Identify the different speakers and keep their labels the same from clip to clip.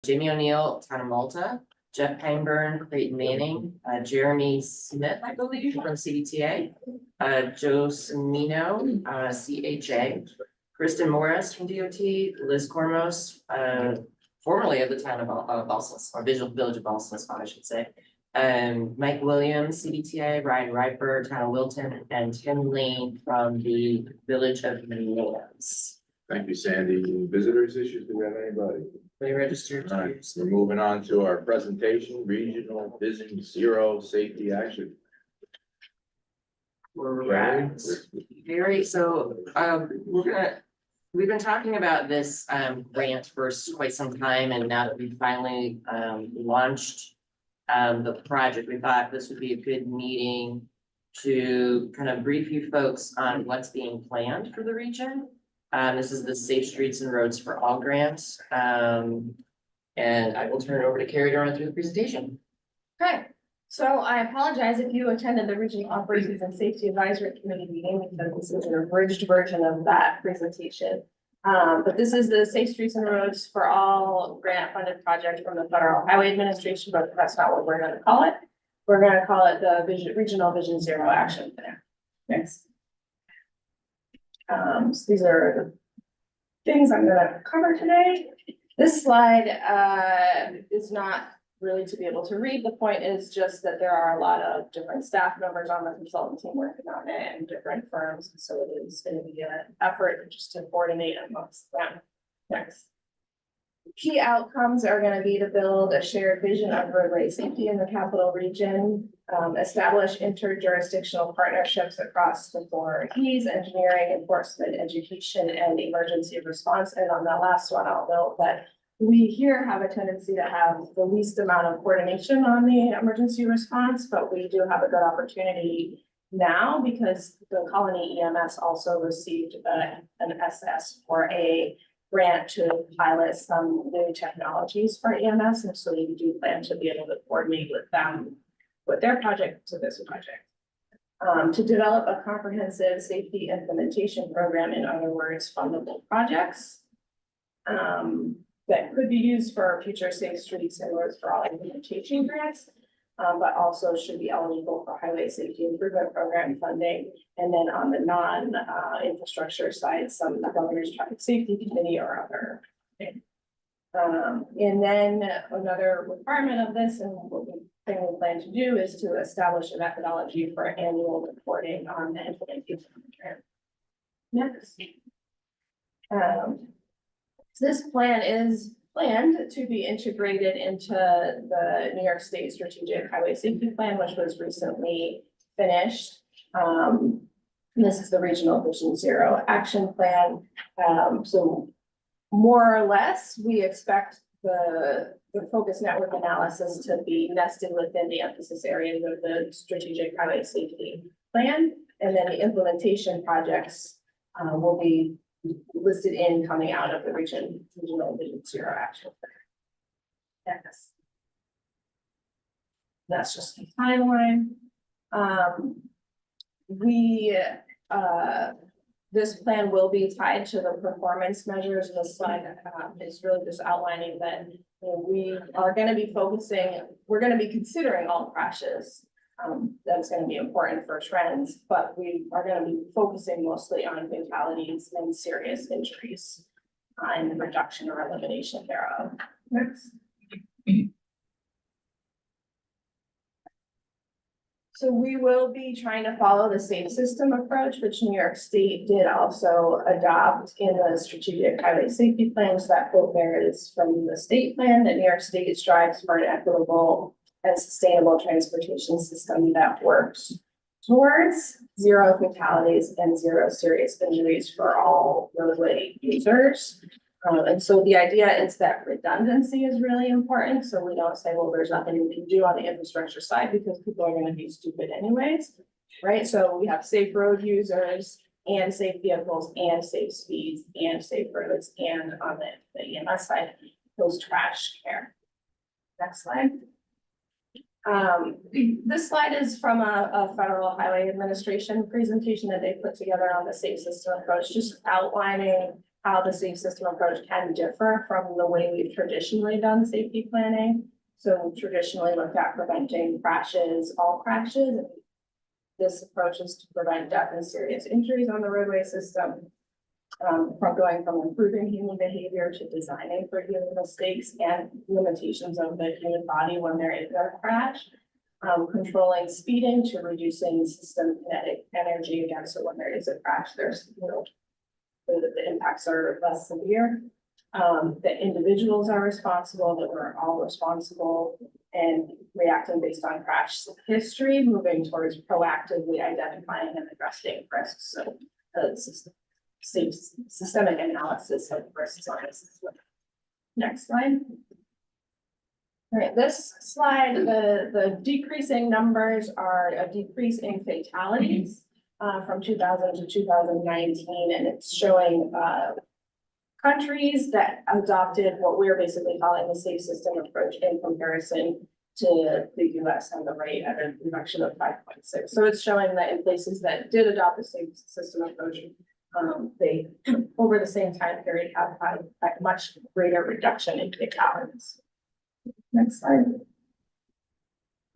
Speaker 1: Jamie O'Neill, Town of Malta, Jeff Pangburn, Clayton Manning, Jeremy Smith, I believe, from CDTA, Joe Semino, CHA, Kristen Morris from DOT, Liz Cormos, formerly of the town of Balsas, or Village of Balsas, I should say. Mike Williams, CDTA, Ryan Riper, Town of Wilton, and Tim Lane from the Village of Newlands.
Speaker 2: Thank you, Sandy. Visitors issues, do we have anybody?
Speaker 1: They registered.
Speaker 2: All right, we're moving on to our presentation, Regional Vision Zero Safety Action.
Speaker 1: Right. Very, so, we've been talking about this, grant for quite some time, and now that we've finally, launched the project, we thought this would be a good meeting to kind of brief you folks on what's being planned for the region. This is the Safe Streets and Roads for All grants. And I will turn it over to Carrie to run through the presentation.
Speaker 3: Okay, so I apologize if you attended the Regional Operations and Safety Advisory Committee meeting, because this is an abridged version of that presentation. But this is the Safe Streets and Roads for All grant funded project from the Federal Highway Administration, but that's not what we're going to call it. We're going to call it the Regional Vision Zero Action Plan. Next. So these are the things I'm going to cover today. This slide is not really to be able to read. The point is just that there are a lot of different staff members on the consultant team working on it and different firms. So it is going to be an effort just to coordinate amongst them. Next. Key outcomes are going to be to build a shared vision of roadway safety in the capital region, establish interjurisdictional partnerships across the four E's: engineering, enforcement, education, and emergency response. And on that last one, I'll note that we here have a tendency to have the least amount of coordination on the emergency response, but we do have a good opportunity now because the Colony EMS also received an SS for a grant to pilot some new technologies for EMS. And so we do plan to be able to coordinate with them with their project to this project. To develop a comprehensive safety implementation program, in other words, fundable projects that could be used for future Safe Streets and Roads for All implementation grants, but also should be eligible for Highway Safety Improvement Program funding. And then on the non-infrastructure side, some Governor's Traffic Safety Committee or other. And then another requirement of this, and what we plan to do, is to establish a methodology for annual reporting on the implementation of the grant. Next. This plan is planned to be integrated into the New York State Strategic Highway Safety Plan, which was recently finished. This is the Regional Vision Zero Action Plan. So more or less, we expect the focus network analysis to be nested within the emphasis areas of the Strategic Highway Safety Plan. And then the implementation projects will be listed in coming out of the Regional Vision Zero Action Plan. Yes. That's just the timeline. This plan will be tied to the performance measures. This slide is really just outlining that we are going to be we're going to be considering all crashes. That's going to be important for trends, but we are going to be focusing mostly on fatalities and serious injuries and the reduction or elimination thereof. Next. So we will be trying to follow the safe system approach, which New York State did also adopt in the Strategic Highway Safety Plan. So that quote there is from the state plan that New York State strives for an equitable and sustainable transportation system that works towards zero fatalities and zero serious injuries for all roadway users. And so the idea is that redundancy is really important. So we don't say, well, there's nothing we can do on the infrastructure side because people are going to be stupid anyways, right? So we have safe road users and safe vehicles and safe speeds and safe roads, and on the EMS side, post-crash care. Next slide. This slide is from a Federal Highway Administration presentation that they put together on the safe system approach, just outlining how the safe system approach can differ from the way we've traditionally done safety planning. So we've traditionally looked at preventing crashes, all crashes. This approach is to prevent death and serious injuries on the roadway system. From going from improving human behavior to designing for human mistakes and limitations of the human body when there is a crash. Controlling speeding to reducing system kinetic energy again, so when there is a crash, there's, the impacts are less severe. That individuals are responsible, that we're all responsible, and reacting based on crash history, moving towards proactively identifying and addressing risks. So systemic analysis of risks on this. Next slide. All right, this slide, the decreasing numbers are a decrease in fatalities from 2000 to 2019, and it's showing countries that adopted what we're basically calling the safe system approach in comparison to the US on the right at a reduction of 5.6. So it's showing that in places that did adopt the safe system approach, they over the same time period have had a much greater reduction in fatalities. Next slide.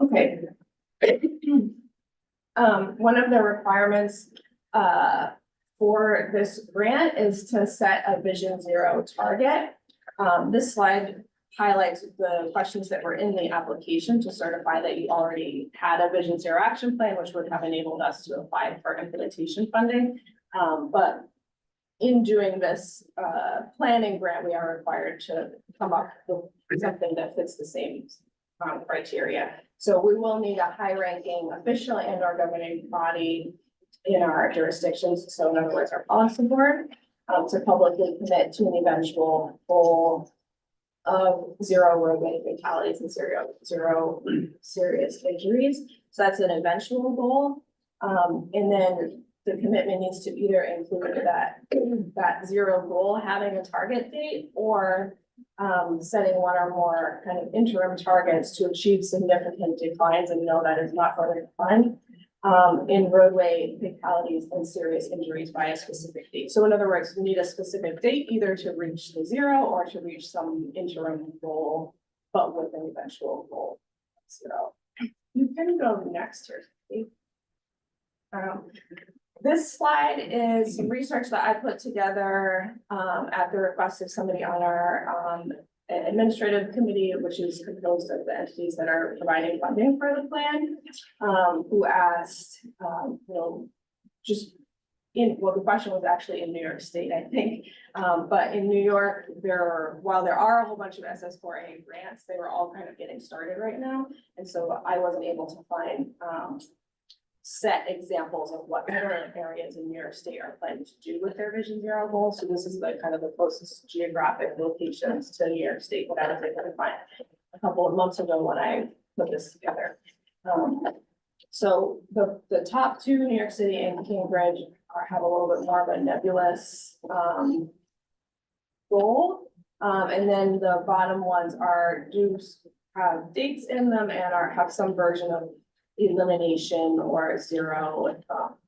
Speaker 3: Okay. One of the requirements for this grant is to set a Vision Zero target. This slide highlights the questions that were in the application to certify that you already had a Vision Zero action plan, which would have enabled us to apply for implementation funding. But in doing this planning grant, we are required to come up with something that fits the same criteria. So we will need a high-ranking official and our governing body in our jurisdictions. So in other words, our policy board to publicly commit to an eventual goal of zero roadway fatalities and zero serious injuries. So that's an eventual goal. And then the commitment needs to either include that zero goal having a target date or setting one or more kind of interim targets to achieve significant declines and know that is not going to decline in roadway fatalities and serious injuries by a specific date. So in other words, you need a specific date either to reach the zero or to reach some interim goal, but with an eventual goal. So you can go next here. Steve. This slide is some research that I put together at the request of somebody on our administrative committee, which is composed of the entities that are providing funding for the plan, who asked, the question was actually in New York State, I think, but in New York, while there are a whole bunch of SS4A grants, they were all kind of getting started right now, and so I wasn't able to find set examples of what other areas in New York State are planning to do with their Vision Zero goals. So this is the kind of the closest geographic locations to New York State that I was able to find a couple of months ago when I put this together. So the top two, New York City and Cambridge, have a little bit more of a nebulous goal. And then the bottom ones have dates in them and have some version of elimination or zero,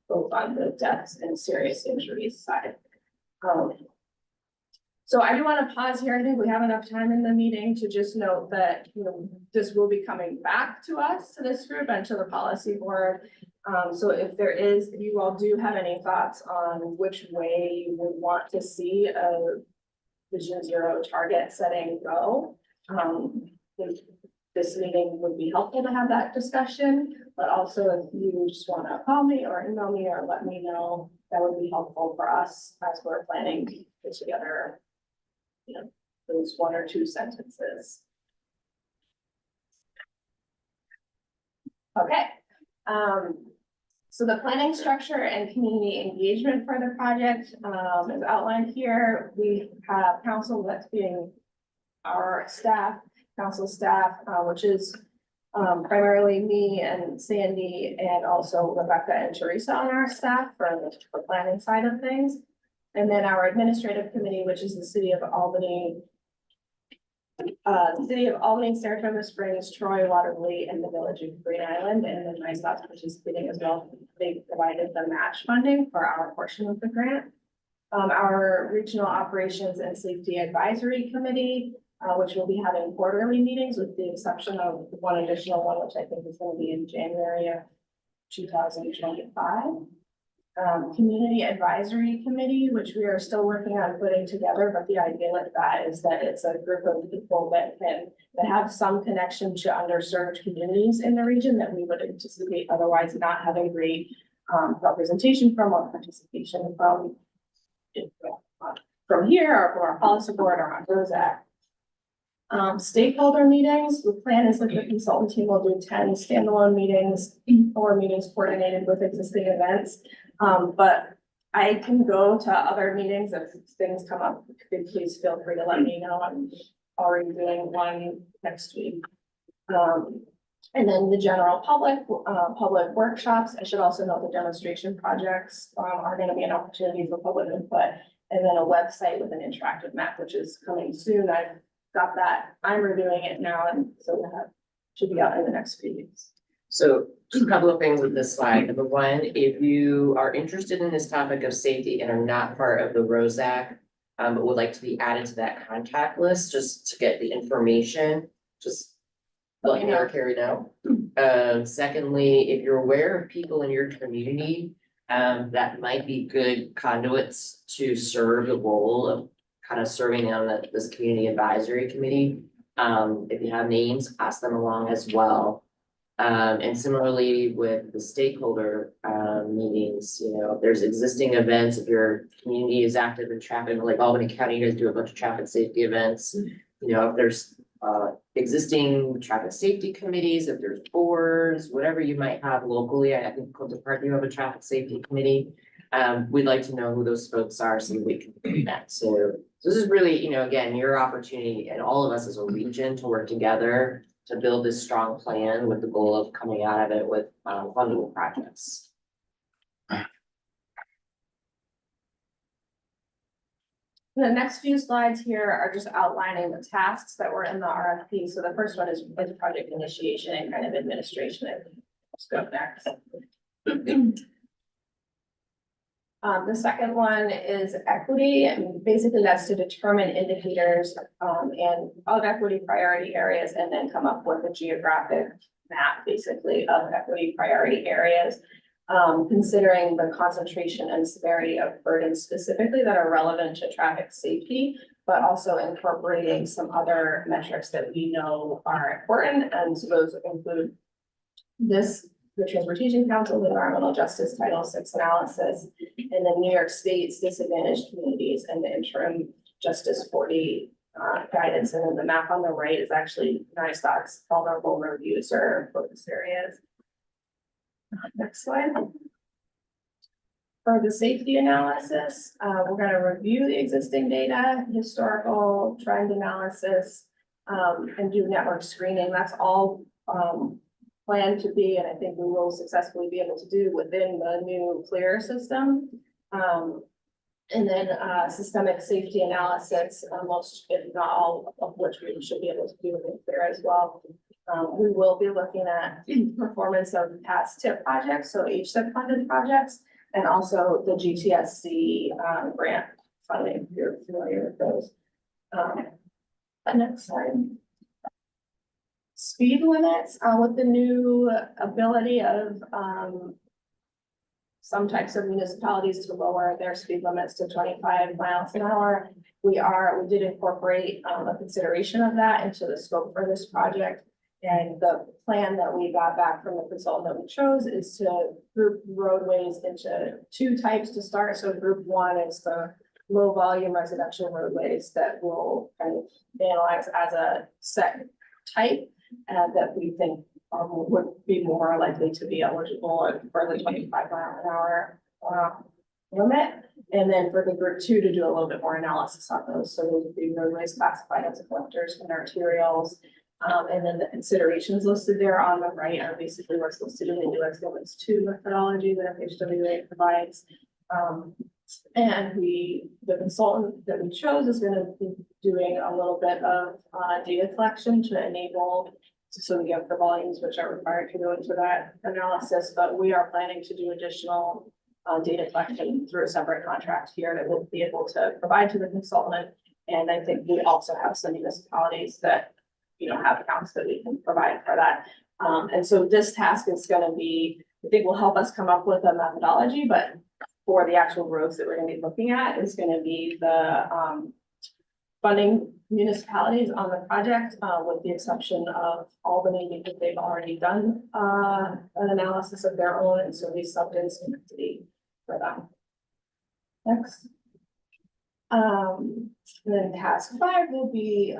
Speaker 3: both on the deaths and serious injuries side. So I do want to pause here. I think we have enough time in the meeting to just note that, this will be coming back to us, to this group and to the policy board. So if you all do have any thoughts on which way you would want to see a Vision Zero target setting go, this meeting would be helpful to have that discussion, but also if you just want to call me or email me or let me know, that would be helpful for us as we're planning to put together, those one or two sentences. Okay. So the planning structure and community engagement for the project is outlined here. We have council that's being our staff, council staff, which is primarily me and Sandy and also Rebecca and Teresa on our staff for the planning side of things. And then our administrative committee, which is the City of Albany, Saratoga Springs, Troy, Waterloo, and the Village of Green Island, and then NYSDOT participating as well. They provided the match funding for our portion of the grant. Our Regional Operations and Safety Advisory Committee, which will be having quarterly meetings with the exception of one additional one, which I think is going to be in January of 2025. Community Advisory Committee, which we are still working on putting together, but the idea with that is that it's a group of people that have some connection to underserved communities in the region that we would anticipate otherwise not having great representation from or participation from here or from our policy board or on ROSAC. Stakeholder meetings, the plan is that the consultant team will do 10 standalone meetings or meetings coordinated with existing events. But I can go to other meetings if things come up. Please feel free to let me know. I'm already doing one next week. And then the general public workshops. I should also note the demonstration projects are going to be an opportunity for public input. And then a website with an interactive map, which is coming soon. I've got that. I'm reviewing it now, and so that should be out in the next few weeks.
Speaker 1: So just a couple of things with this slide. Number one, if you are interested in this topic of safety and are not part of the ROSAC, but would like to be added to that contact list, just to get the information, just let me or Carrie know. Secondly, if you're aware of people in your community that might be good conduits to serve the role of kind of serving on this community advisory committee, if you have names, pass them along as well. And similarly with the stakeholder meetings, you know, if there's existing events, if your community is active in traffic, like Albany County, you guys do a bunch of traffic safety events. You know, if there's existing traffic safety committees, if there's boards, whatever you might have locally, I think Clinton Park, you have a traffic safety committee. We'd like to know who those folks are so we can do that. So this is really, you know, again, your opportunity and all of us as a region to work together to build this strong plan with the goal of coming out of it with fundable projects.
Speaker 3: The next few slides here are just outlining the tasks that were in the RFP. So the first one is project initiation and kind of administration. Let's go next. The second one is equity, and basically that's to determine indicators and of equity priority areas, and then come up with a geographic map, basically, of equity priority areas, considering the concentration and severity of burdens specifically that are relevant to traffic safety, but also incorporating some other metrics that we know are important, and so those include the Transportation Council, the Environmental Justice Title VI analysis, and the New York State's disadvantaged communities and the interim Justice 40 guidance. And then the map on the right is actually NYSDOT's vulnerable road user focus areas. Next slide. For the safety analysis, we're going to review the existing data, historical trend analysis, and do network screening. That's all planned to be, and I think we will successfully be able to do within the new CLEAR system. And then systemic safety analysis, most, if not all of which we should be able to do within CLEAR as well. We will be looking at performance of past TIP projects, so HSIP funded projects, and also the GTSC grant funding, if you're familiar with those. Next slide. Speed limits with the new ability of some types of municipalities to lower their speed limits to 25 miles an hour. We did incorporate a consideration of that into the scope for this project. And the plan that we got back from the consultant that we chose is to group roadways into two types to start. So group one is the low volume residential roadways that will kind of analyze as a set type that we think would be more likely to be eligible for the 25 mile an hour limit. And then for the group two to do a little bit more analysis on those. So those would be roadways classified as collectors and arterials. And then the considerations listed there on the right are basically what's listed in the US Limits 2 methodology that FHWA provides. And the consultant that we chose is going to be doing a little bit of data collection to enable, so we have the volumes which are required to go into that analysis, but we are planning to do additional data collection through a separate contract here that we'll be able to provide to the consultant. And I think we also have some municipalities that, you know, have accounts that we can provide for that. And so this task is gonna be, I think will help us come up with a methodology, but for the actual roads that we're gonna be looking at is gonna be the funding municipalities on the project, with the exception of Albany, because they've already done an analysis of their own, and so we subbed in Schenectady for them. Next. Then task 5 will be,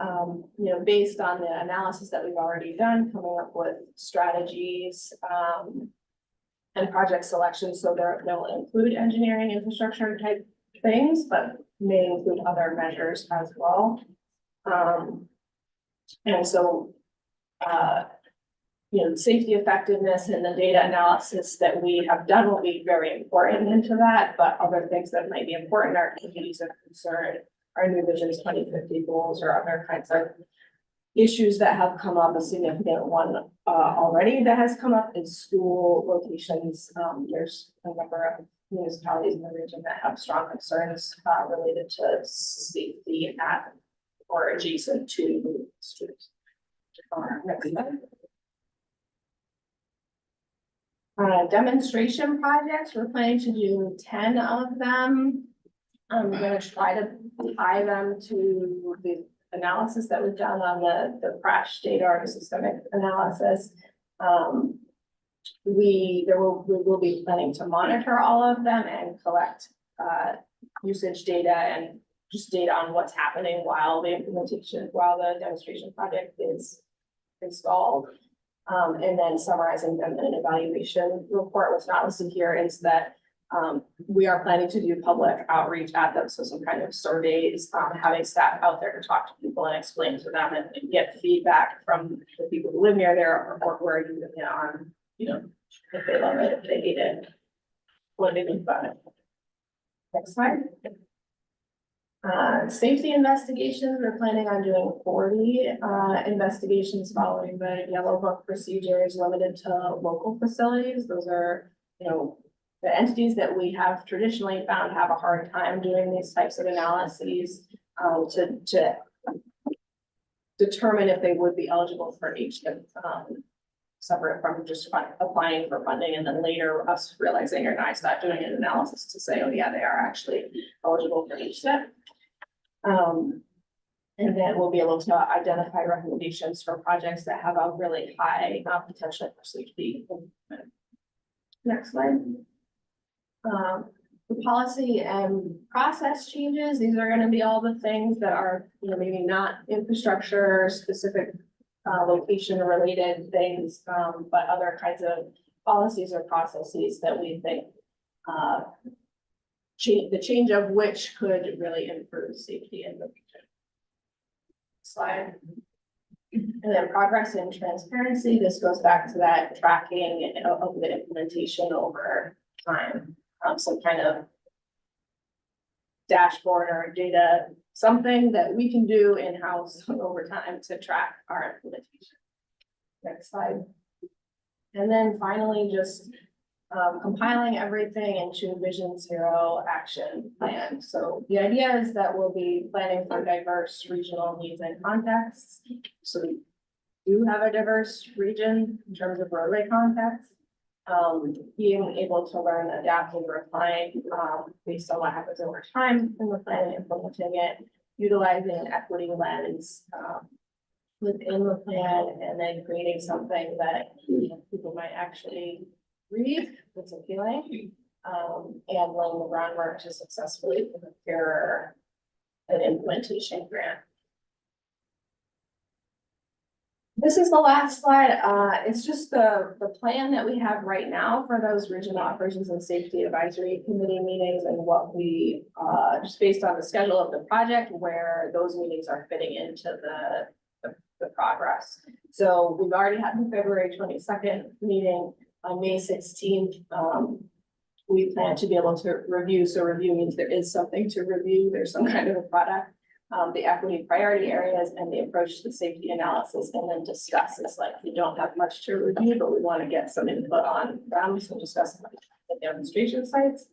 Speaker 3: you know, based on the analysis that we've already done, coming up with strategies, and project selection, so they'll include engineering infrastructure type things, but may include other measures as well. And so, you know, safety effectiveness and the data analysis that we have done will be very important into that, but other things that might be important are communities of concern, our New Vision's 2050 goals, or other kinds of issues that have come up. A significant one already that has come up is school locations. There's a number of municipalities in the region that have strong concerns related to safety at or adjacent to schools. Next slide. Demonstration projects, we're planning to do 10 of them. I'm gonna try to tie them to the analysis that was done on the crash data or the systemic analysis. We will be planning to monitor all of them and collect usage data and just data on what's happening while the demonstration project is installed. And then summarizing them in an evaluation report. What's not listed here is that we are planning to do public outreach at them, so some kind of surveys, having staff out there to talk to people and explain to them and get feedback from the people who live near there, or where you live on, you know, if they love it, if they hate it, what they think about it. Next slide. Safety investigations, we're planning on doing 40 investigations following the Yellow Book procedures limited to local facilities. Those are, you know, the entities that we have traditionally found have a hard time doing these types of analyses to determine if they would be eligible for HTIP, separate from just applying for funding and then later us realizing or NYSDOT doing an analysis to say, oh yeah, they are actually eligible for HTIP. And then we'll be able to identify recommendations for projects that have a really high potential for safety. Next slide. The policy and process changes, these are going to be all the things that are, you know, maybe not infrastructure specific location related things, but other kinds of policies or processes that we think the change of which could really improve safety in the region. Slide. And then progress and transparency. This goes back to that tracking of the implementation over time. Some kind of dashboard or data, something that we can do in-house over time to track our implementation. Next slide. And then finally, just compiling everything into Vision Zero action plan. So the idea is that we'll be planning for diverse regional needs and contexts. So we do have a diverse region in terms of roadway context. Being able to learn, adapt, and refine based on what happens over time in the plan and implementing it, utilizing an equity lens within the plan, and then creating something that people might actually read that's appealing, and laying the groundwork to successfully prepare an implementation grant. This is the last slide. It's just the plan that we have right now for those regional operations and safety advisory committee meetings, and what we just based on the schedule of the project, where those meetings are fitting into the progress. So we've already had the February 22nd meeting. On May 16th, we plan to be able to review. So review means there is something to review. There's some kind of a product. The equity priority areas and the approach to safety analysis, and then discuss. It's like we don't have much to review, but we want to get some input on them. So discuss the demonstration sites.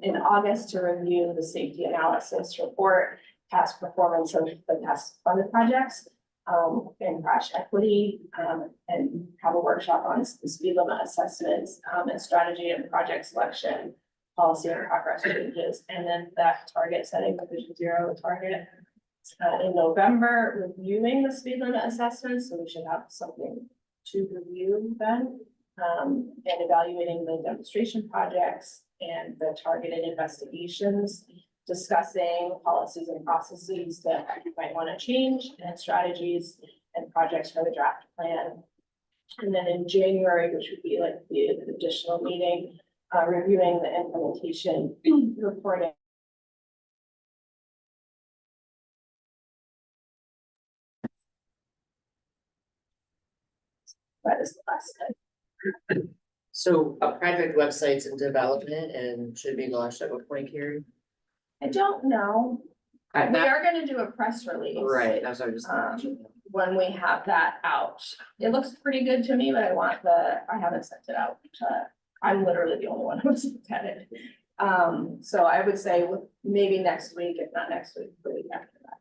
Speaker 3: In August to review the safety analysis report, past performance of the past funded projects, and crash equity, and have a workshop on the speed limit assessments, and strategy and project selection, policy and progress changes, and then that target setting, the Vision Zero target. In November, reviewing the speed limit assessments, so we should have something to review then. And evaluating the demonstration projects and the targeted investigations, discussing policies and processes that you might want to change, and strategies and projects for the draft plan. And then in January, which would be like the additional meeting, reviewing the implementation reporting. That is the last slide.
Speaker 1: So a project website's in development and should be launched at what point, Carrie?
Speaker 3: I don't know. We
Speaker 1: That-
Speaker 3: are gonna do a press release.
Speaker 1: Right, that's what I was just.
Speaker 3: When we have that out. It looks pretty good to me, but I haven't sent it out. I'm literally the only one who's looked at it. So I would say maybe next week, if not next week, the week after that.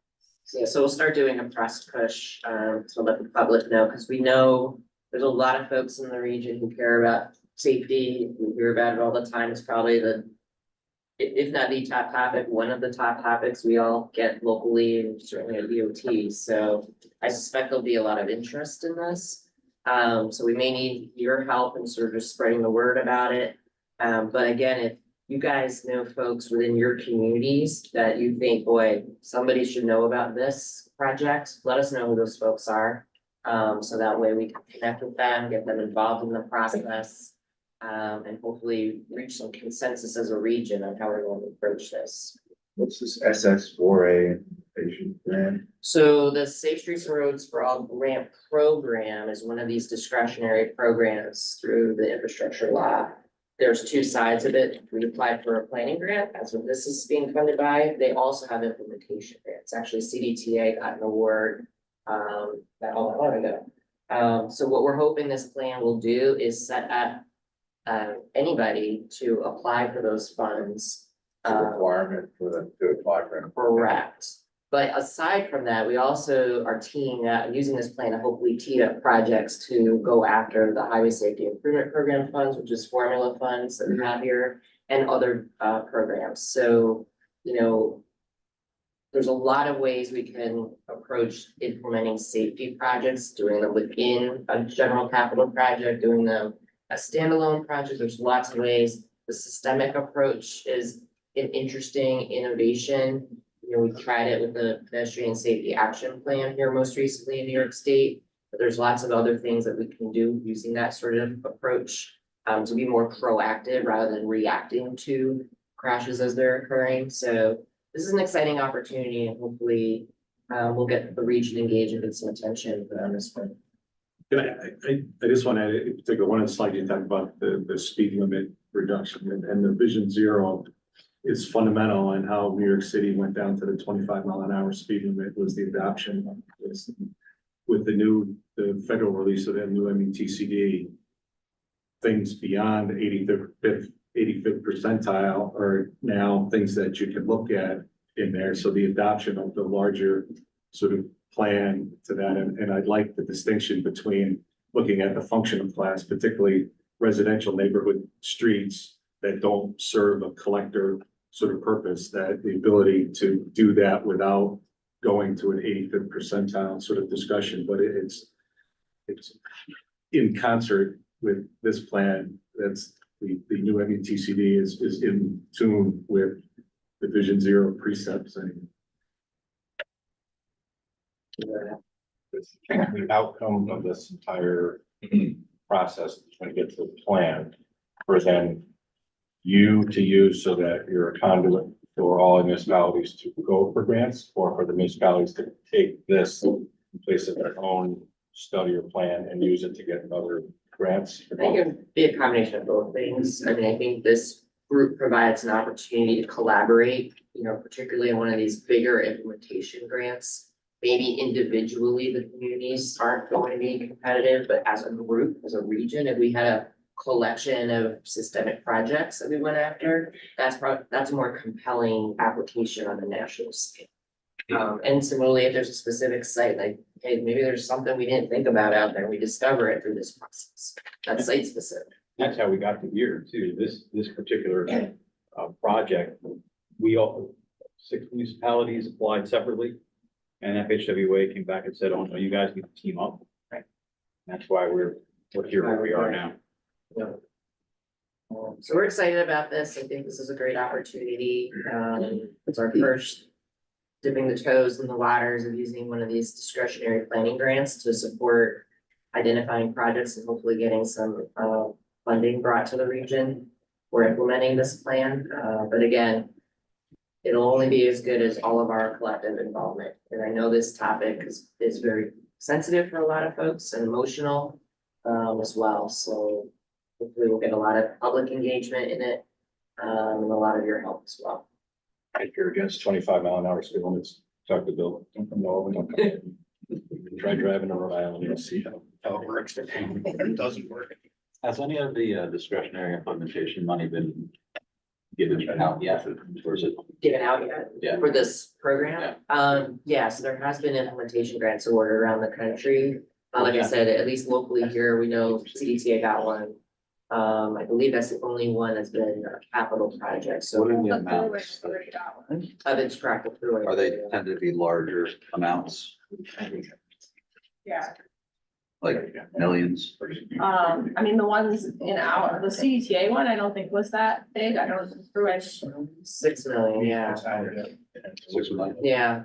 Speaker 1: Yeah, so we'll start doing a press push, to let the public know, because we know there's a lot of folks in the region who care about safety. We hear about it all the time. It's probably if not the top topic, one of the top topics we all get locally and certainly at DOT. So I suspect there'll be a lot of interest in this. So we may need your help in sort of just spreading the word about it. But again, if you guys know folks within your communities that you think, boy, somebody should know about this project, let us know who those folks are. So that way we can connect with them, get them involved in the process, and hopefully reach some consensus as a region on how we're going to approach this.
Speaker 2: What's this SS4A implementation plan?
Speaker 1: So the Safe Streets and Roads for All grant program is one of these discretionary programs through the infrastructure law. There's two sides of it. We applied for a planning grant. That's what this is being funded by. They also have implementation grants. Actually, CDTA got an award that all that long ago. So what we're hoping this plan will do is set up anybody to apply for those funds.
Speaker 2: A requirement for them to apply for it.
Speaker 1: Correct. But aside from that, we also are teeing up, using this plan to hopefully tee up projects to go after the Highway Safety Improvement Program funds, which is formula funds that we have here, and other programs. So, you know, there's a lot of ways we can approach implementing safety projects, doing them within a general capital project, doing them as standalone projects. There's lots of ways. The systemic approach is an interesting innovation. You know, we tried it with the pedestrian safety action plan here most recently in New York State, but there's lots of other things that we can do using that sort of approach to be more proactive rather than reacting to crashes as they're occurring. So this is an exciting opportunity, and hopefully we'll get the region engaged and get some attention on this one.
Speaker 4: I just want to, in particular, one of the slides you talked about the speed limit reduction and the Vision Zero is fundamental in how New York City went down to the 25-mile-an-hour speed limit was the adoption of this. With the federal release of the new METCD, things beyond 85th percentile are now things that you can look at in there. So the adoption of the larger sort of plan to that, and I'd like the distinction between looking at the functional class, particularly residential neighborhood streets that don't serve a collector sort of purpose, that the ability to do that without going to an 85th percentile sort of discussion, but it's in concert with this plan. That's the new METCD is in tune with the Vision Zero precepts and
Speaker 5: the outcome of this entire process is going to get to the plan for then you to use so that you're a conduit for all municipalities to go for grants, or for the municipalities to take this in place of their own study or plan and use it to get other grants.
Speaker 1: I think it would be a combination of both things. I mean, I think this group provides an opportunity to collaborate, you know, particularly in one of these bigger implementation grants. Maybe individually, the communities aren't going to be competitive, but as a group, as a region, if we had a collection of systemic projects that we went after, that's a more compelling application on the national scale. And similarly, if there's a specific site, like, hey, maybe there's something we didn't think about out there, we discover it through this process. That's site specific.
Speaker 5: That's how we got to here too. This particular project, we all, 6 municipalities applied separately. And FHWA came back and said, oh, no, you guys need to team up.
Speaker 1: Right.
Speaker 5: That's why we're here where we are now.
Speaker 1: Yeah. So we're excited about this. I think this is a great opportunity. It's our first dipping the toes in the waters of using one of these discretionary planning grants to support identifying projects and hopefully getting some funding brought to the region. We're implementing this plan, but again, it'll only be as good as all of our collective involvement. And I know this topic is very sensitive for a lot of folks and emotional as well. So hopefully we'll get a lot of public engagement in it and a lot of your help as well.
Speaker 5: If you're against 25-mile-an-hour speed limits, talk to Bill. Don't come over, don't come in. Try driving to Rhode Island, you'll see how it works. It doesn't work.
Speaker 6: Has any of the discretionary implementation money been given out yet, or is it?
Speaker 1: Given out yet?
Speaker 6: Yeah.
Speaker 1: For this program? Yeah, so there has been implementation grants awarded around the country. Like I
Speaker 6: Okay.
Speaker 1: said, at least locally here, we know CDTA got one. I believe that's the only one that's been a capital project, so
Speaker 6: What are the
Speaker 3: The
Speaker 6: amounts?
Speaker 3: throughway already got one.
Speaker 1: of its tractor through.
Speaker 6: Are they tend to be larger amounts,
Speaker 3: Yeah,
Speaker 6: like millions?
Speaker 3: I mean, the ones in the CDTA one, I don't think was that big, I don't, throughway.
Speaker 1: 6 million, yeah,
Speaker 6: 6 million?
Speaker 1: yeah,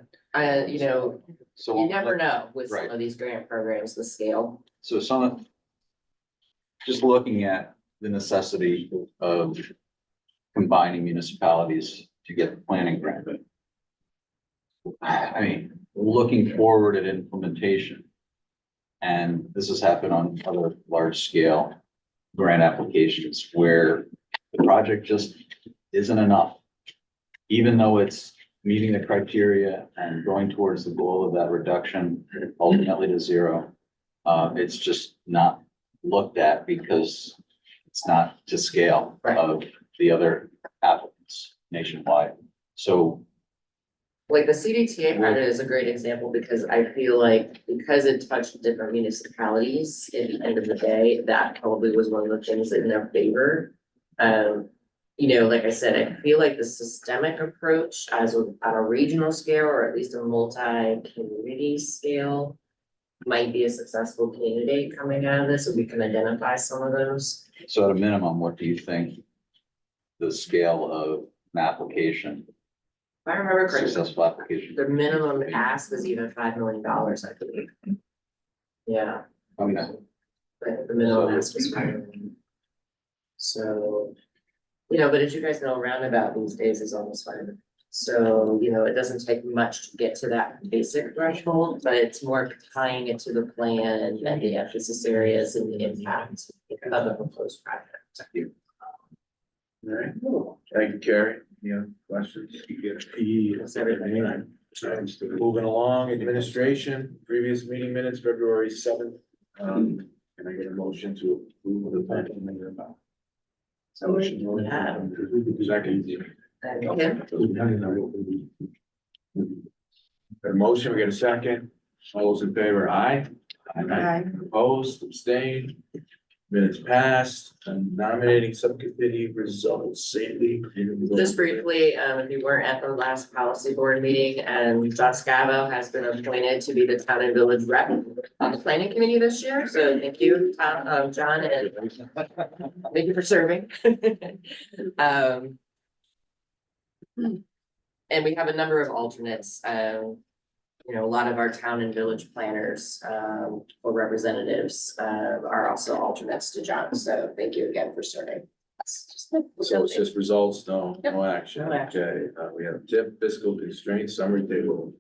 Speaker 1: you know,
Speaker 6: So.
Speaker 1: you never know with some
Speaker 6: Right.
Speaker 1: of these grant programs, the scale.
Speaker 6: So just looking at the necessity of combining municipalities to get the planning grant. I mean, looking forward at implementation. And this has happened on other large scale grant applications where the project just isn't enough. Even though it's meeting the criteria and going towards the goal of that reduction ultimately to zero. It's just not looked at because it's not to scale of the other applicants nationwide. So
Speaker 1: Like the CDTA project is a great example because I feel like because it touched different municipalities at the end of the day, that probably was one of the things in their favor. You know, like I said, I feel like the systemic approach on a regional scale or at least a multi-community scale might be a successful candidate coming out of this, so we can identify some of those.
Speaker 6: So at a minimum, what do you think the scale of an application,
Speaker 1: If I remember correctly,
Speaker 6: successful application?
Speaker 1: the minimum ask was even $5 million, I believe. Yeah.
Speaker 6: Okay.
Speaker 1: But the minimum ask was 5 million. So, you know, but as you guys know, roundabout these days is almost 5 million. So, you know, it doesn't take much to get to that basic threshold, but it's more tying it to the plan and the emphasis areas and the impact of the proposed project.
Speaker 2: All right, thank you, Carrie. Any other questions?
Speaker 1: That's everything.
Speaker 2: Moving along, administration, previous meeting minutes, February 7th. Can I get a motion to approve the plan?
Speaker 1: So we have,
Speaker 2: Second.
Speaker 1: Kim,
Speaker 2: A motion, we get a second. All those in favor, aye? Opposed, abstained, minutes passed, and nominating subcommittee results, Sandy.
Speaker 1: just briefly, if you weren't at the last policy board meeting, John Scavo has been appointed to be the town and village rep on the planning committee this year, so thank you, John, and thank you for serving. And we have a number of alternates, you know, a lot of our town and village planners, or representatives, are also alternates to John, so thank you again for serving.
Speaker 2: So it's just results, no action.
Speaker 1: No action.
Speaker 2: Okay, we have tip fiscal constraints summary table.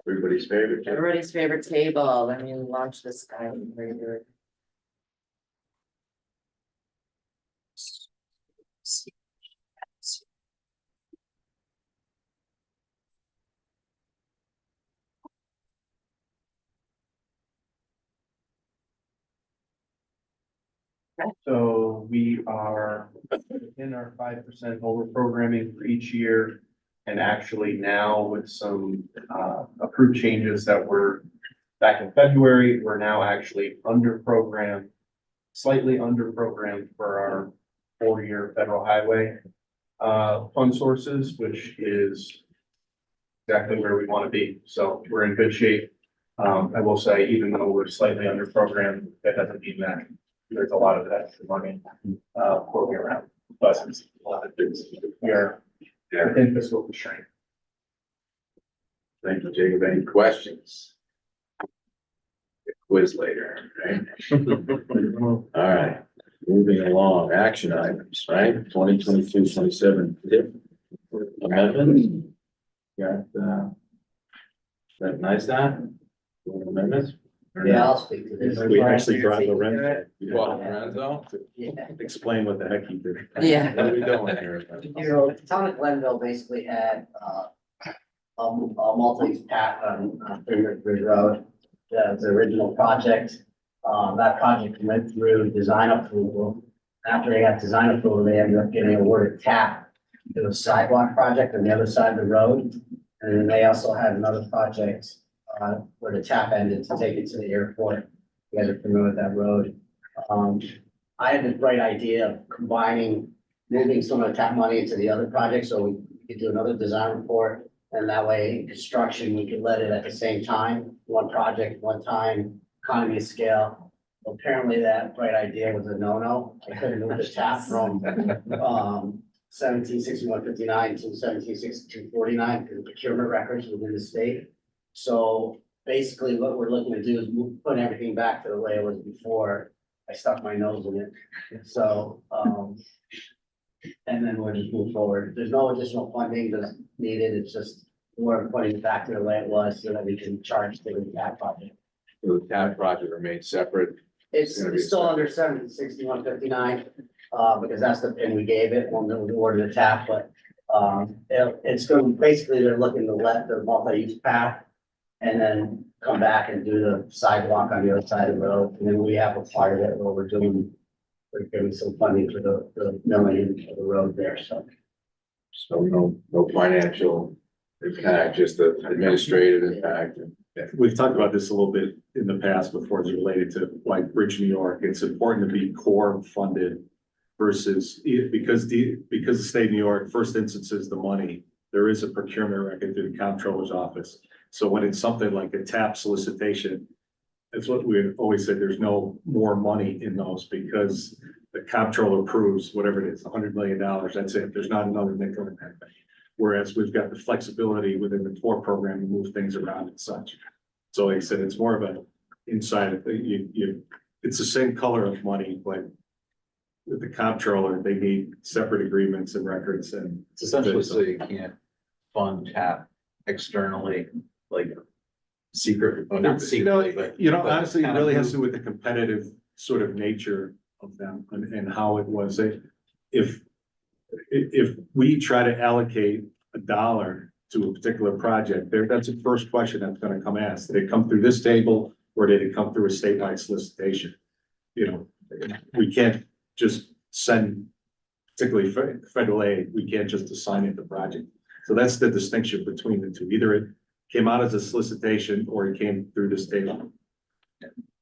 Speaker 2: Everybody's favorite. tip.
Speaker 1: Everybody's favorite table, let me launch this guy. Right here.
Speaker 7: So we are within our 5% over programming for each year. And actually now with some approved changes that were back in February, we're now actually under programmed, slightly under programmed for our 4-year federal highway fund sources, which is exactly where we want to be. So we're in good shape. I will say, even though we're slightly under programmed, that doesn't mean that there's a lot of that money floating around. But it's a lot of things. We are within fiscal constraint.
Speaker 2: Thank you, Jacob. Any questions? Quiz later, right? All right, moving along, action items, right? 2022-27 amendments. Got, that NYSDOT amendments?
Speaker 8: Yeah, I'll speak to this.
Speaker 4: We actually brought Lorenzo.
Speaker 2: Well, Lorenzo,
Speaker 8: Yeah.
Speaker 4: Explain what the heck he did.
Speaker 1: Yeah.
Speaker 2: what are we doing here?
Speaker 8: You know, the town of Glenville basically had, a multi-use path on Freeman Bridge Road. The original project, that project went through design approval. After they got design approval, they ended up getting awarded TAP to a sidewalk project on the other side of the road. And then they also had another project, where the TAP ended to take it to the airport. You guys are familiar with that road. I had the bright idea of combining, moving some of the TAP money into the other project, so we could do another design report. And that way, construction, we could let it at the same time, one project, one time, economy of scale. Apparently that bright idea was a no-no. I couldn't move the TAP from, 176159 to 176249 because procurement records within the state. So basically what we're looking to do is put everything back to the way it was before I stuck my nose in it. So, and then we'll just move forward. There's no additional funding that's needed. It's just we're putting it back to the way it was so that we can charge the TAP project.
Speaker 2: The TAP project remains separate.
Speaker 8: It's still under 176159, because that's the pin we gave it when we ordered the TAP, but it's going, basically, they're looking to let the multi-use path and then come back and do the sidewalk on the other side of the road. And then we have a part of it where we're giving some funding for the milling of the road there, so.
Speaker 2: So no financial impact, just the administrative impact.
Speaker 4: We've talked about this a little bit in the past before it's related to like Bridge New York. It's important to be core funded versus because the state of New York, first instance is the money. There is a procurement record through the comptroller's office. So when it's something like a TAP solicitation, that's what we always said, there's no more money in those because the comptroller approves whatever it is, $100 million, that's it. There's not another nickel in that thing. Whereas we've got the flexibility within the TOR program to move things around and such. So like I said, it's more of an inside, it's the same color of money, but with the comptroller, they need separate agreements and records and.
Speaker 6: It's essentially so you can't fund TAP externally, like secret, well, not secretly, but. but
Speaker 4: Honestly, it
Speaker 6: kind of
Speaker 4: really has to
Speaker 6: move-
Speaker 4: do with the competitive sort of nature of them and how it was. If we try to allocate $1 to a particular project, that's the first question that's gonna come asked. Did it come through this table or did it come through a statewide solicitation? We can't just send, particularly federal aid, we can't just assign it to project. So that's the distinction between the two. Either it came out as a solicitation or it came through this table.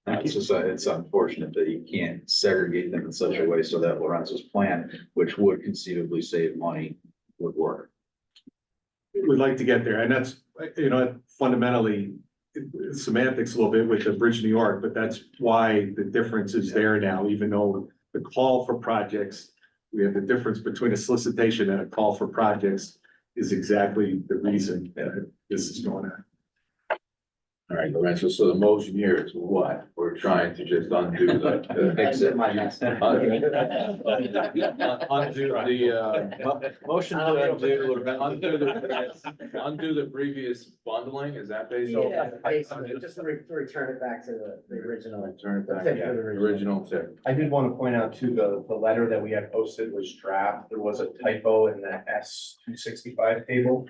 Speaker 6: It's just, it's unfortunate that you can't segregate them in such a way so that Lorenzo's plan, which would conceivably save money, would work.
Speaker 4: We'd like to get there, and that's, fundamentally semantics a little bit with the Bridge New York, but that's why the difference is there now, even though the call for projects, we have the difference between a solicitation and a call for projects is exactly the reason that this is going on.
Speaker 2: All right, Lorenzo, so the motion here is what? We're trying to just undo the
Speaker 8: That's it, my next.
Speaker 2: undo the,
Speaker 6: Motion
Speaker 2: undo the previous bundling, is that basically?
Speaker 8: Yeah, basically, just to return it back to the original.
Speaker 2: Turn it back,
Speaker 8: The tip
Speaker 2: yeah,
Speaker 8: of the
Speaker 2: original tip.
Speaker 7: I did want to point out too, the letter that we had posted was draft. There was a typo in the S265 table.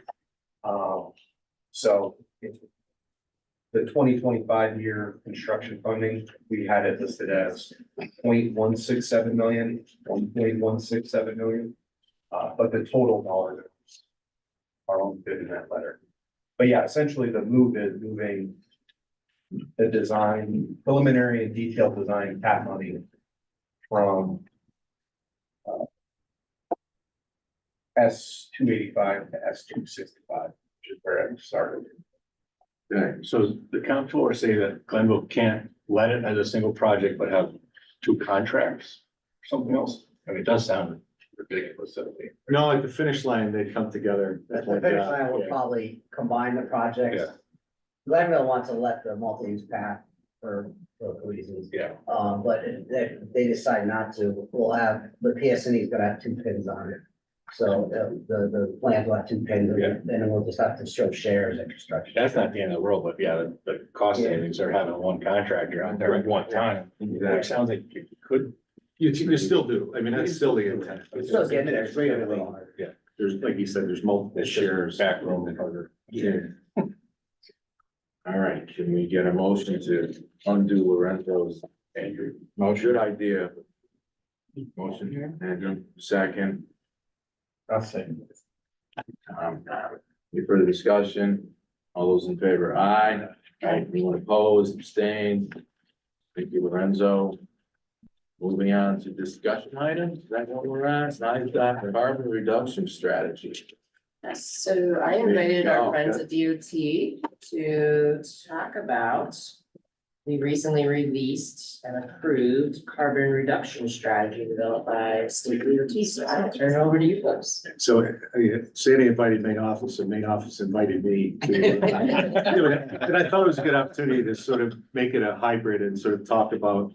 Speaker 7: So the 2025 year construction funding, we had it listed as 0.167 million, 1.167 million. But the total dollars are omitted in that letter. But yeah, essentially the move is moving the design, preliminary and detailed design cap money from S-285 to S-265, which is where I started.
Speaker 2: Okay,
Speaker 4: So the comptroller say that Glenville can't let it as a single project, but have two contracts, or something else. I mean, it does sound ridiculous. No, at the finish line, they come together.
Speaker 8: At the finish line, we'll probably combine the projects.
Speaker 4: Yeah.
Speaker 8: Glenville wants to let the multi-use path for reasons.
Speaker 4: Yeah.
Speaker 8: But if they decide not to, we'll have, the PSNE is gonna have two pins on it. So the plant will have two pins, and
Speaker 4: Yeah.
Speaker 8: then we'll just have to show shares and construction.
Speaker 4: That's not the end of the world, but yeah, the cost savings are having one contractor out there at one time, which sounds like you could. You still do. I mean, that's still the intent.
Speaker 8: It's still getting there, it's really a little hard.
Speaker 4: Yeah, there's, like you said, there's multiple shares. Back room and harder.
Speaker 2: yeah. All right, can we get a motion to undo Lorenzo's Andrew? Good idea. Motion, Andrew, second.
Speaker 7: I'll say.
Speaker 2: Any further discussion? All those in favor, aye. Anyone opposed, abstained? Thank you, Lorenzo. Moving on to discussion items, is that what we're on? NYSDOT carbon reduction strategy.
Speaker 1: Yes, so I invited our
Speaker 2: Oh,
Speaker 1: friends at DOT to talk about. We recently released and approved carbon reduction strategy developed by state DOT, so I'll turn it over to you folks.
Speaker 4: So Sandy invited main office and main office invited me to. And I thought it was a good opportunity to sort of make it a hybrid and sort of talk about,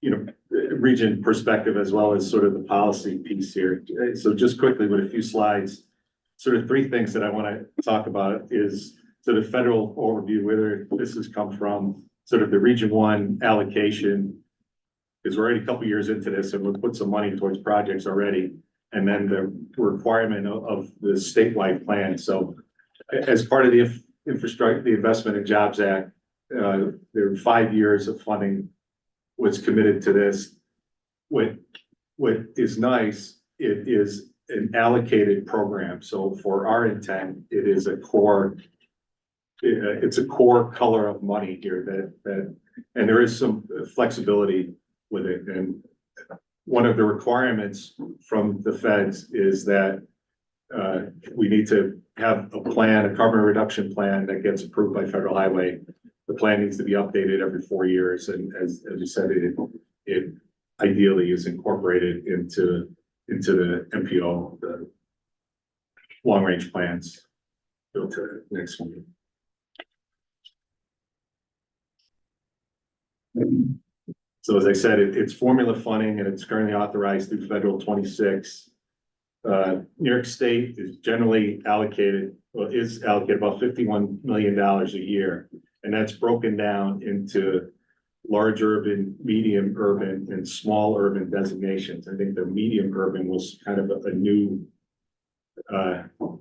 Speaker 4: you know, region perspective as well as sort of the policy piece here. So just quickly with a few slides, sort of three things that I want to talk about is sort of federal overview, whether this has come from sort of the region one allocation. Because we're already a couple years into this and we'll put some money towards projects already. And then the requirement of the statewide plan. So as part of the infrastructure, the Investment and Jobs Act, there are 5 years of funding was committed to this. What is nice, it is an allocated program. So for our intent, it is a core, it's a core color of money here that, and there is some flexibility with it. And one of the requirements from the feds is that we need to have a plan, a carbon reduction plan that gets approved by Federal Highway. The plan needs to be updated every 4 years, and as you said, it ideally is incorporated into the MPO, the long range plans. Go to the next one. So as I said, it's formula funding and it's currently authorized through federal 26. New York State is generally allocated, is allocated about $51 million a year. And that's broken down into large urban, medium urban, and small urban designations. I think the medium urban was kind of a new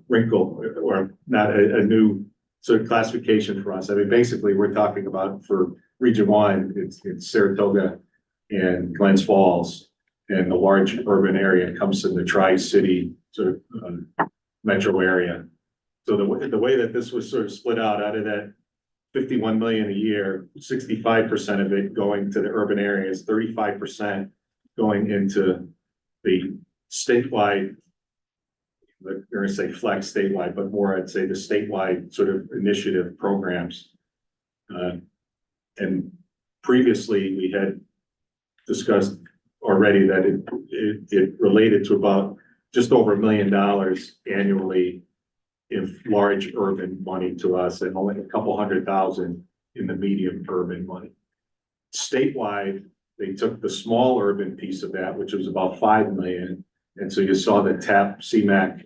Speaker 4: wrinkle, or not a new sort of classification for us. I mean, basically, we're talking about for Region 1, it's Saratoga and Glens Falls, and the large urban area comes in the Tri-City sort of metro area. So the way that this was sort of split out of that 51 million a year, 65% of it going to the urban areas, 35% going into the statewide, we're gonna say flex statewide, but more I'd say the statewide sort of initiative programs. And previously we had discussed already that it related to about just over $1 million annually in large urban money to us, and only a couple $100,000 in the medium urban money. Statewide, they took the small urban piece of that, which was about 5 million. And so you saw that TAP CMAQ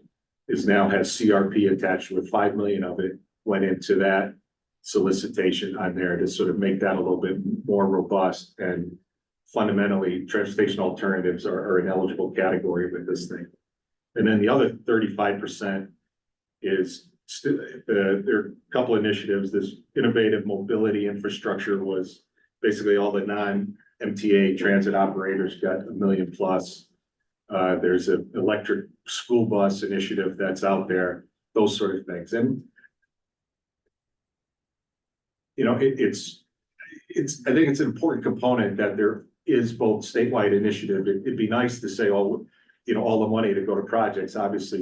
Speaker 4: is now has CRP attached with 5 million of it went into that solicitation on there to sort of make that a little bit more robust. And fundamentally, transportation alternatives are an eligible category with this thing. And then the other 35% is there are a couple initiatives. This innovative mobility infrastructure was basically all the non-MTA transit operators got $1 million plus. There's an electric school bus initiative that's out there, those sort of things. And you know, I think it's an important component that there is both statewide initiative. It'd be nice to say, oh, you know, all the money to go to projects. Obviously,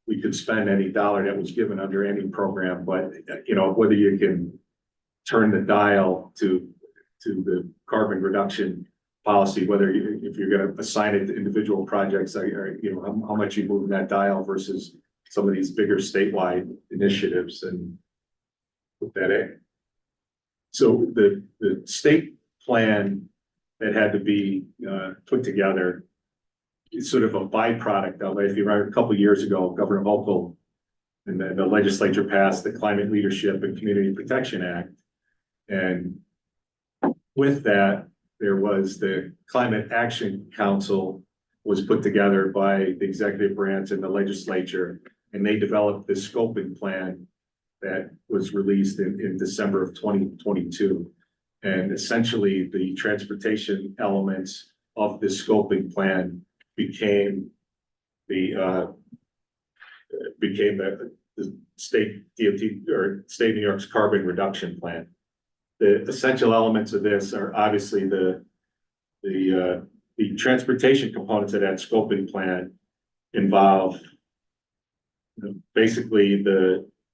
Speaker 4: we could spend any dollar that was given under any program, but you know, whether you can turn the dial to the carbon reduction policy, whether if you're going to assign it to individual projects, or you know, how much you move in that dial versus some of these bigger statewide initiatives, and put that in. So the state plan that had to be put together is sort of a byproduct of it. If you remember a couple of years ago, Governor Hochul and then the legislature passed the Climate Leadership and Community Protection Act. And with that, there was the Climate Action Council was put together by the executive branch and the legislature, and they developed this scoping plan that was released in December of 2022. And essentially the transportation elements of this scoping plan became the state DOT or state of New York's carbon reduction plan. The essential elements of this are obviously the transportation components of that scoping plan involve basically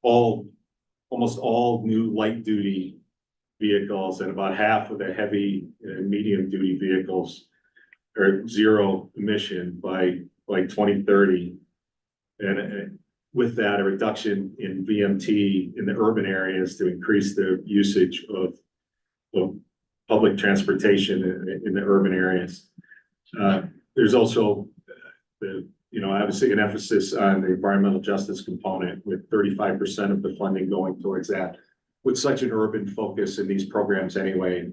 Speaker 4: almost all new light duty vehicles and about half of the heavy and medium duty vehicles are zero emission by 2030. And with that, a reduction in VMT in the urban areas to increase the usage of public transportation in the urban areas. There's also obviously an emphasis on the environmental justice component with 35% of the funding going towards that. With such an urban focus in these programs anyway,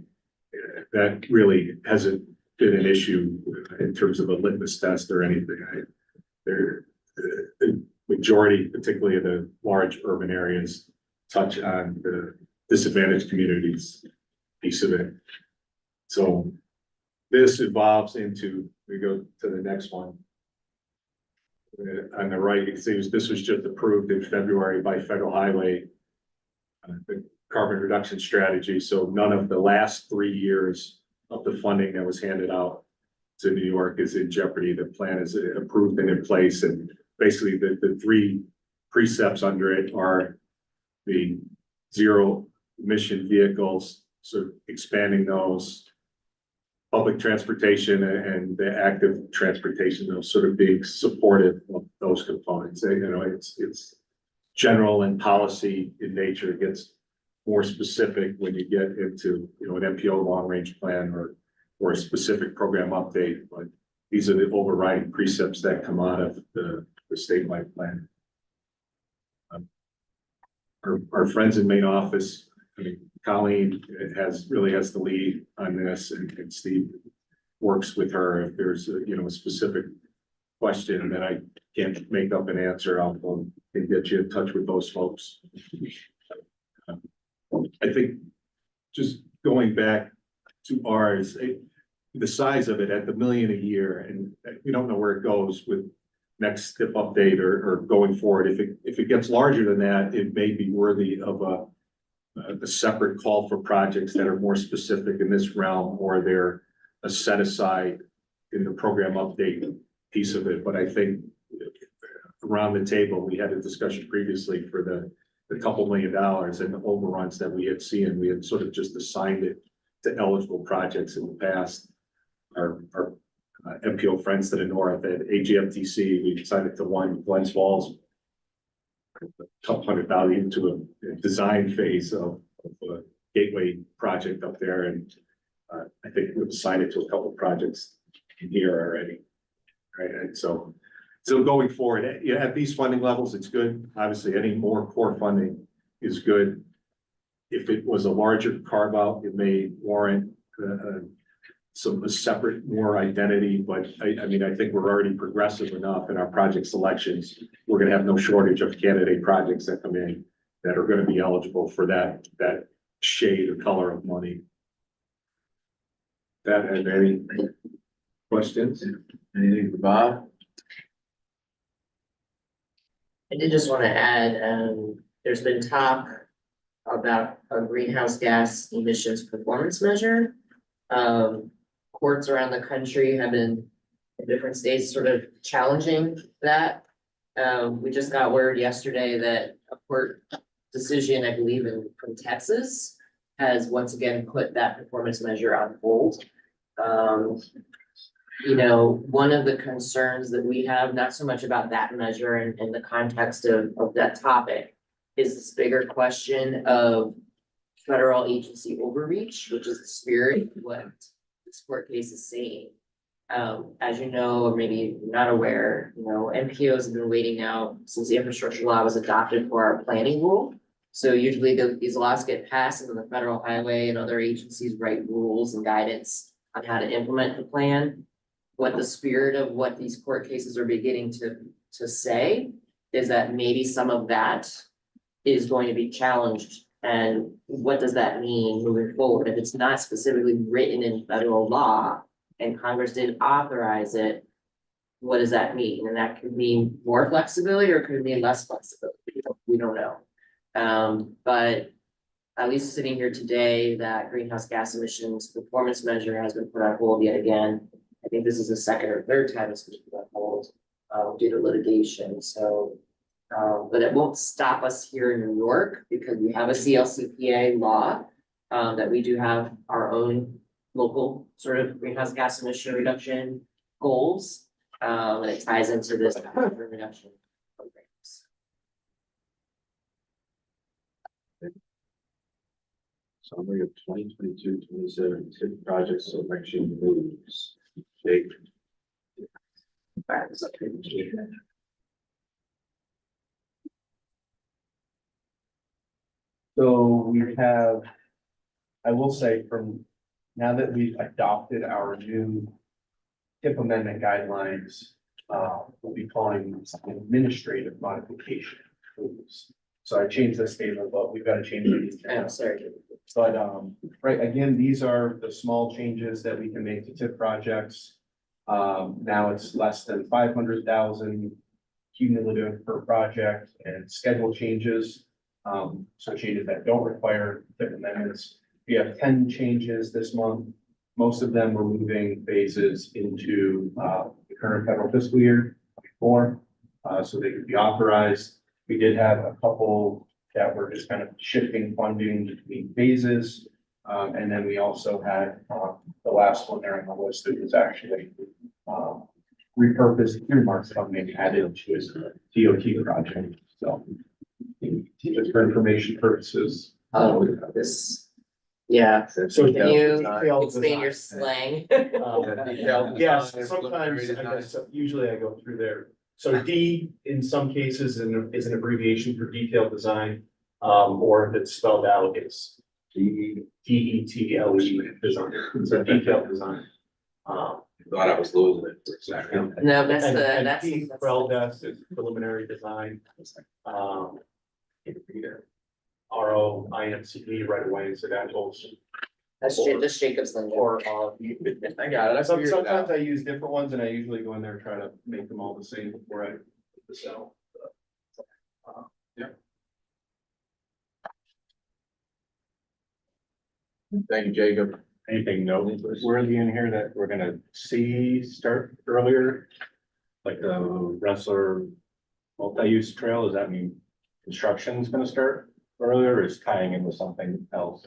Speaker 4: that really hasn't been an issue in terms of a litmus test or anything. The majority, particularly of the large urban areas, touch on the disadvantaged communities piece of it. So this evolves into, we go to the next one. On the right, you can see this was just approved in February by Federal Highway, the carbon reduction strategy. So none of the last 3 years of the funding that was handed out to New York is in jeopardy. The plan is approved and in place. And basically the three precepts under it are the zero emission vehicles, so expanding those, public transportation and the active transportation, those sort of being supportive of those components. It's general and policy in nature. It gets more specific when you get into, an MPO long range plan or a specific program update. But these are the overriding precepts that come out of the statewide plan. Our friends in main office, Colleen really has the lead on this, and Steve works with her. If there's a specific question that I can't make up an answer, I'll get you in touch with those folks. I think just going back to ours, the size of it at the $1 million a year, and we don't know where it goes with next step update or going forward. If it gets larger than that, it may be worthy of a separate call for projects that are more specific in this realm, or they're a set aside in the program update piece of it. But I think around the table, we had a discussion previously for the couple $1 million and the overruns that we had seen. We had sort of just assigned it to eligible projects in the past. Our MPO friends to the north at AGFTC, we assigned it to one, Glens Falls, a couple $100,000 into a design phase of a gateway project up there. And I think we've assigned it to a couple projects in here already. Right. And so going forward, at these funding levels, it's good. Obviously, any more core funding is good. If it was a larger carve out, it may warrant a separate, more identity, but I mean, I think we're already progressive enough in our project selections. We're gonna have no shortage of candidate projects that come in that are gonna be eligible for that shade or color of money. That, and any questions?
Speaker 2: Anything for Bob?
Speaker 1: I did just want to add, there's been talk about a greenhouse gas emissions performance measure. Courts around the country have been, in different states, sort of challenging that. We just got word yesterday that a court decision, I believe from Texas, has once again put that performance measure on hold. You know, one of the concerns that we have, not so much about that measure in the context of that topic, is this bigger question of federal agency overreach, which is the spirit of what this court case is saying. As you know, or maybe you're not aware, you know, NPOs have been waiting now since the infrastructure law was adopted for our planning rule. So usually these laws get passed and then the federal highway and other agencies write rules and guidance on how to implement the plan. What the spirit of what these court cases are beginning to say is that maybe some of that is going to be challenged. And what does that mean moving forward? If it's not specifically written in federal law and Congress did authorize it, what does that mean? And that could mean more flexibility or could it mean less flexibility? We don't know. But at least sitting here today, that greenhouse gas emissions performance measure has been put on hold yet again. I think this is the second or third time it's been put on hold due to litigation. So, but it won't stop us here in New York because we have a CLCPA law that we do have our own local sort of greenhouse gas emission reduction goals. And it ties into this reduction programs.
Speaker 2: Summary of 2022-27 TIP project selection moves. Jake.
Speaker 7: So we have, I will say from now that we've adopted our new tip amendment guidelines, we'll be calling this administrative modification rules. So I changed this statement, but we've got to change it.
Speaker 1: I'm sorry.
Speaker 7: But, right, again, these are the small changes that we can make to TIP projects. Now it's less than 500,000 cumulative per project and schedule changes. So changes that don't require TIP amendments. We have 10 changes this month. Most of them were moving phases into, the current federal fiscal year 24, so they could be authorized. We did have a couple that were just kind of shifting funding between phases. And then we also had, the last one there on the list that was actually, repurposed earmarks funding added to his DOT project, so. Just for information purposes.
Speaker 1: This, yeah.
Speaker 7: So
Speaker 1: Can you
Speaker 7: detailed
Speaker 1: explain your
Speaker 7: design.
Speaker 1: slang?
Speaker 7: Yes, sometimes, I guess, usually I go through there. So D, in some cases, is an abbreviation for detailed design, or if it's spelled out, it's DETLE design, so detailed design.
Speaker 2: Thought I was losing it for a second.
Speaker 1: No, that's
Speaker 7: And-
Speaker 1: the,
Speaker 7: and
Speaker 1: that's.
Speaker 7: P,
Speaker 1: that's-
Speaker 7: PRELDES is preliminary design. ROINCE right away incidentals.
Speaker 1: That's Jacob's lingo.
Speaker 7: Or,
Speaker 2: I got it. I figured it out.
Speaker 7: sometimes I use different ones and I usually go in there and try to make them all the same before I put the cell.
Speaker 2: Thank you, Jacob.
Speaker 5: Anything noteworthy in here that we're gonna see start earlier? Like the Rensselaer multi-use trail, does that mean construction is gonna start earlier or is tying in with something else?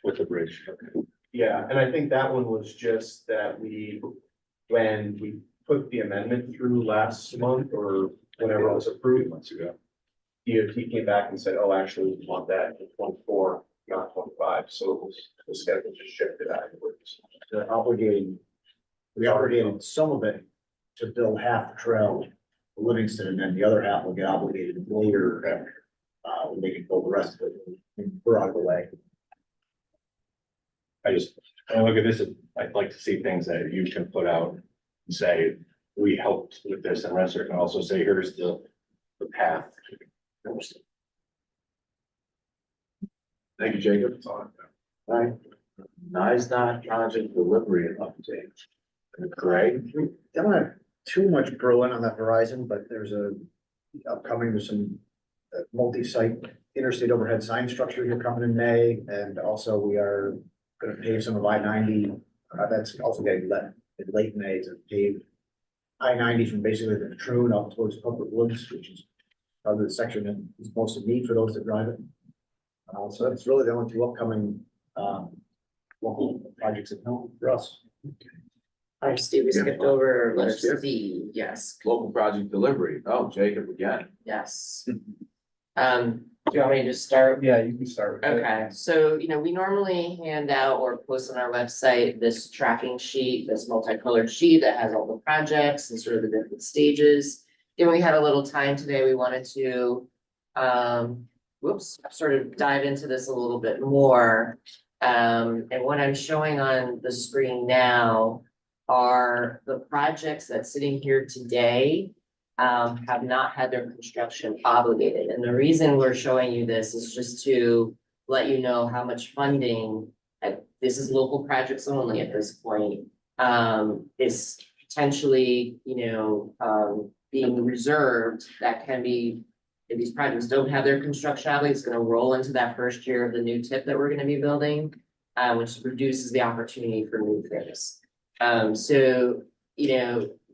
Speaker 5: With the bridge, okay.
Speaker 7: Yeah, and I think that one was just that when we put the amendment through last month or whenever it was approved.
Speaker 5: Months ago.
Speaker 7: DOT came back and said, oh, actually, we want that in 24, not 25, so it was, the schedule just shifted afterwards.
Speaker 9: We obligated some of it to build half the trail to Livingston, and then the other half will get obligated later. When they can build the rest of it, and we're out of the way.
Speaker 5: when I look at this, I'd like to see things that you can put out and say, we helped with this, and Rensselaer can also say, here's the path.
Speaker 2: Thank you, Jacob. All right. NYSDOT project delivery and update. Greg?
Speaker 9: Don't have too much brewing on that horizon, but there's some multi-site interstate overhead sign structure here coming in May, and also we are gonna pave some of I-90. That's also getting let in late May to pave I-90 from basically the Troon up towards Public Woods, which is probably the section that is most in need for those that drive it. So that's really the only two upcoming, local projects at home for us.
Speaker 1: Steve, we skipped over letter
Speaker 2: Skip.
Speaker 1: C, yes,
Speaker 2: Local project delivery. Oh, Jacob again.
Speaker 1: yes. Do you want me to just start?
Speaker 7: Yeah, you can start with it.
Speaker 1: Okay, so, we normally hand out or post on our website this tracking sheet, this multicolored sheet that has all the projects and sort of the different stages. Then we had a little time today, we wanted to, sort of dive into this a little bit more. And what I'm showing on the screen now are the projects that's sitting here today have not had their construction obligated. And the reason we're showing you this is just to let you know how much funding, this is local projects only at this point, is potentially, being reserved that can be, if these projects don't have their construction obligated, it's gonna roll into that first year of the new tip that we're gonna be building, which reduces the opportunity for new things. So,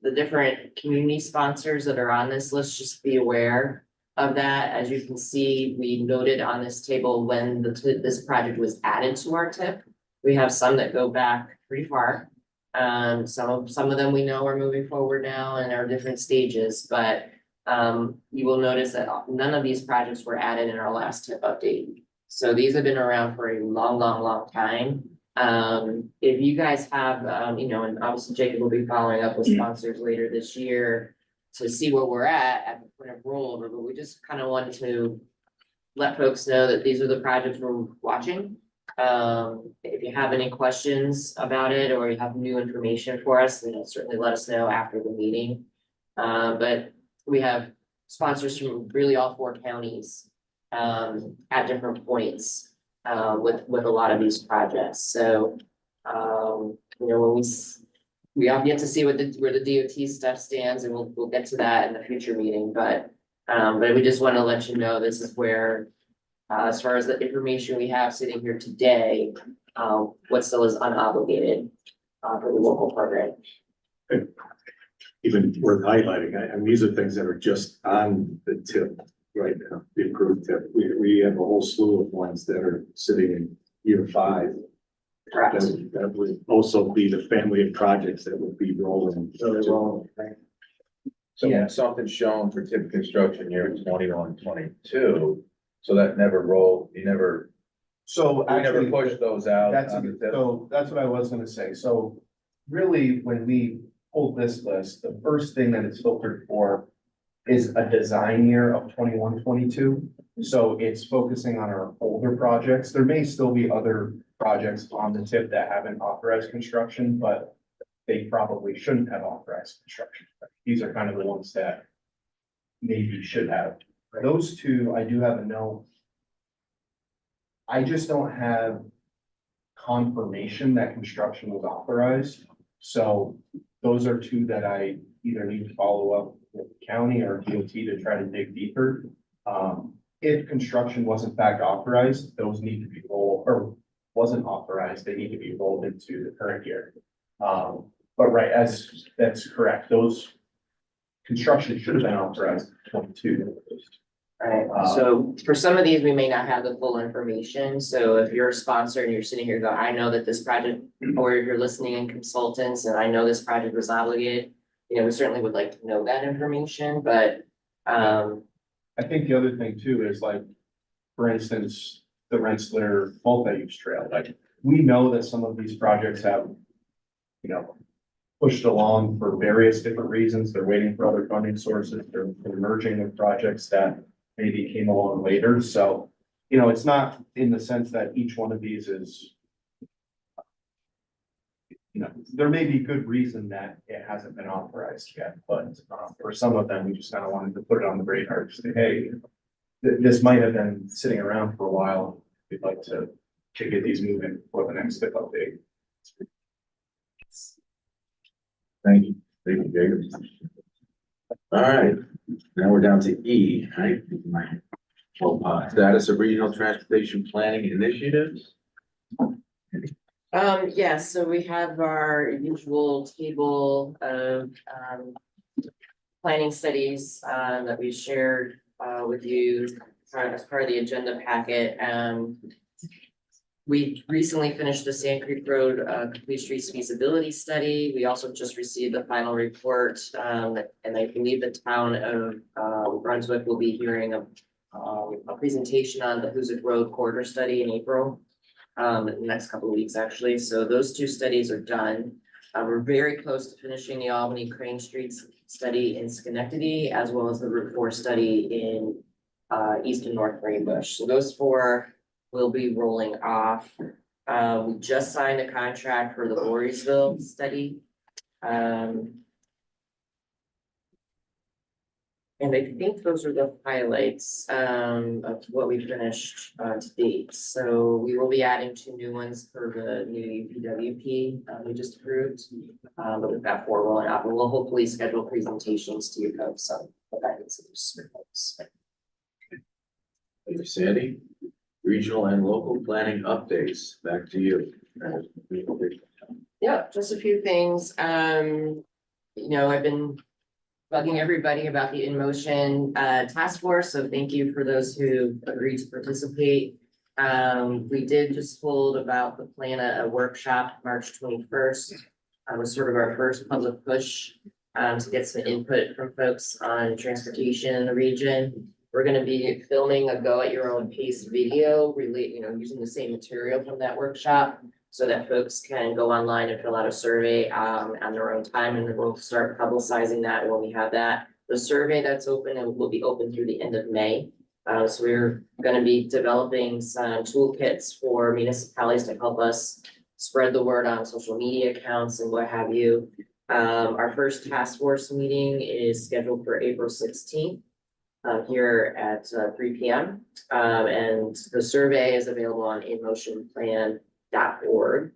Speaker 1: the different community sponsors that are on this list, just be aware of that. As you can see, we noted on this table when this project was added to our tip. We have some that go back pretty far. Some of them we know are moving forward now and are different stages, but you will notice that none of these projects were added in our last tip update. So these have been around for a long time. If you guys have, and obviously Jacob will be following up with sponsors later this year to see where we're at the point of rollover, but we just kind of wanted to let folks know that these are the projects we're watching. If you have any questions about it or you have new information for us, then certainly let us know after the meeting. But we have sponsors from really all 4 counties at different points with a lot of these projects. So, when we have yet to see where the DOT stuff stands, and we'll get to that in the future meeting, but we just want to let you know this is where, as far as the information we have sitting here today, what still is unobligated for the local program.
Speaker 4: Even worth highlighting, I mean, these are things that are just on the tip right now, the approved tip. We have a whole slew of ones that are sitting in year 5.
Speaker 1: Correct.
Speaker 4: That would also be the family of projects that would be rolling.
Speaker 2: So something shown for tip construction year 21, 22. So that never rolled, we never pushed those out.
Speaker 7: That's,
Speaker 2: on the tip.
Speaker 7: so that's what I was gonna say. So really, when we pulled this list, the first thing that it's filtered for is a design year of 21, 22. So it's focusing on our older projects. There may still be other projects on the tip that haven't authorized construction, but they probably shouldn't have authorized construction. These are kind of the ones that maybe should have. Those 2, I do have a note. I just don't have confirmation that construction was authorized. So those are 2 that I either need to follow up with the county or DOT to try to dig deeper. If construction was in fact authorized, those need to be rolled, or wasn't authorized, they need to be rolled into the current year. But right, as that's correct, those construction should have been authorized in 22.
Speaker 1: Right, so for some of these, we may not have the full information, so if you're a sponsor and you're sitting here going, I know that this project, or if you're listening in consultants, and I know this project was obligated, we certainly would like to know that information, but,
Speaker 7: I think the other thing too is like, for instance, the Rensselaer multi-use trail, like, we know that some of these projects have, pushed along for various different reasons. They're waiting for other funding sources, they're merging with projects that maybe came along later, so, it's not in the sense that each one of these is you know, there may be good reason that it hasn't been authorized yet, but for some of them, we just kind of wanted to put it on the radar, to say, hey, this might have been sitting around for a while. We'd like to get these moving for the next step update.
Speaker 2: Thank you. Thank you, Jacob. All right, now we're down to E, right? Status of regional transportation planning initiatives.
Speaker 1: Yes, so we have our usual table of, planning studies, that we shared, with you as part of the agenda packet. We recently finished the Sand Creek Road, complete streets feasibility study. We also just received the final report, and I believe the town of, Brunswick will be hearing a presentation on the Hoosick Road corridor study in April. In the next couple of weeks, actually. So those two studies are done. We're very close to finishing the Albany Crane Streets study in Schenectady, as well as the Route 4 study in East and North Greenbush. So those four will be rolling off. We just signed a contract for the Voorheesville study. And I think those are the highlights of what we finished to date. So we will be adding 2 new ones for the new UPWP we just approved. But we've got 4 rolling out, and we'll hopefully schedule presentations to you folks on the guidance of those.
Speaker 2: Thank you, Sandy. Regional and local planning updates, back to you.
Speaker 1: Yeah, just a few things. You know, I've been bugging everybody about the In Motion task force, so thank you for those who agreed to participate. We did just hold about the plan a workshop March 21st. Was sort of our first public push to get some input from folks on transportation in the region. We're gonna be filming a go at your own pace video, really, you know, using the same material from that workshop, so that folks can go online and fill out a survey on their own time, and we'll start publicizing that when we have that. The survey that's open and will be open through the end of May. So we're gonna be developing some toolkits for municipalities to help us spread the word on social media accounts and what have you. Our first task force meeting is scheduled for April 16th. Here at 3 p.m. And the survey is available on inmotionplan.org.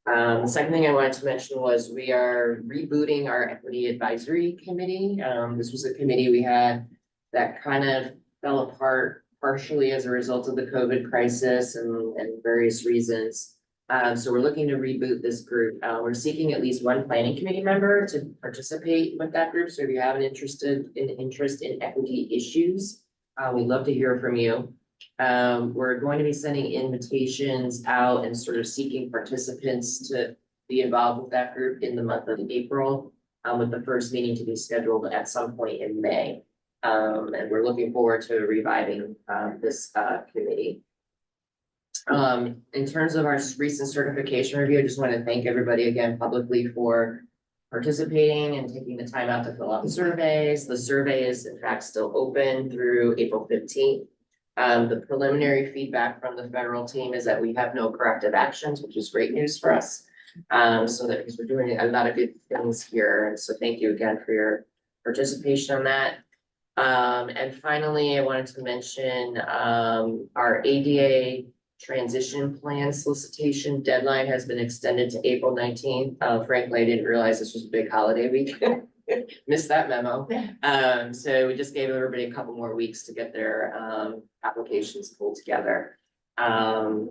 Speaker 1: The second thing I wanted to mention was we are rebooting our equity advisory committee. This was a committee we had that kind of fell apart partially as a result of the COVID crisis and various reasons. So we're looking to reboot this group. We're seeking at least 1 planning committee member to participate with that group. So if you have an interest in equity issues, we'd love to hear from you. We're going to be sending invitations out and sort of seeking participants to be involved with that group in the month of April, with the first meeting to be scheduled at some point in May. And we're looking forward to reviving this committee. In terms of our recent certification review, I just want to thank everybody again publicly for participating and taking the time out to fill out the surveys. The survey is in fact still open through April 15th. The preliminary feedback from the federal team is that we have no corrective actions, which is great news for us. So that because we're doing a lot of good things here. And so thank you again for your participation on that. And finally, I wanted to mention our ADA transition plan solicitation deadline has been extended to April 19th. Frankly, I didn't realize this was a big holiday week. Missed that memo. So we just gave everybody a couple more weeks to get their applications pulled together. And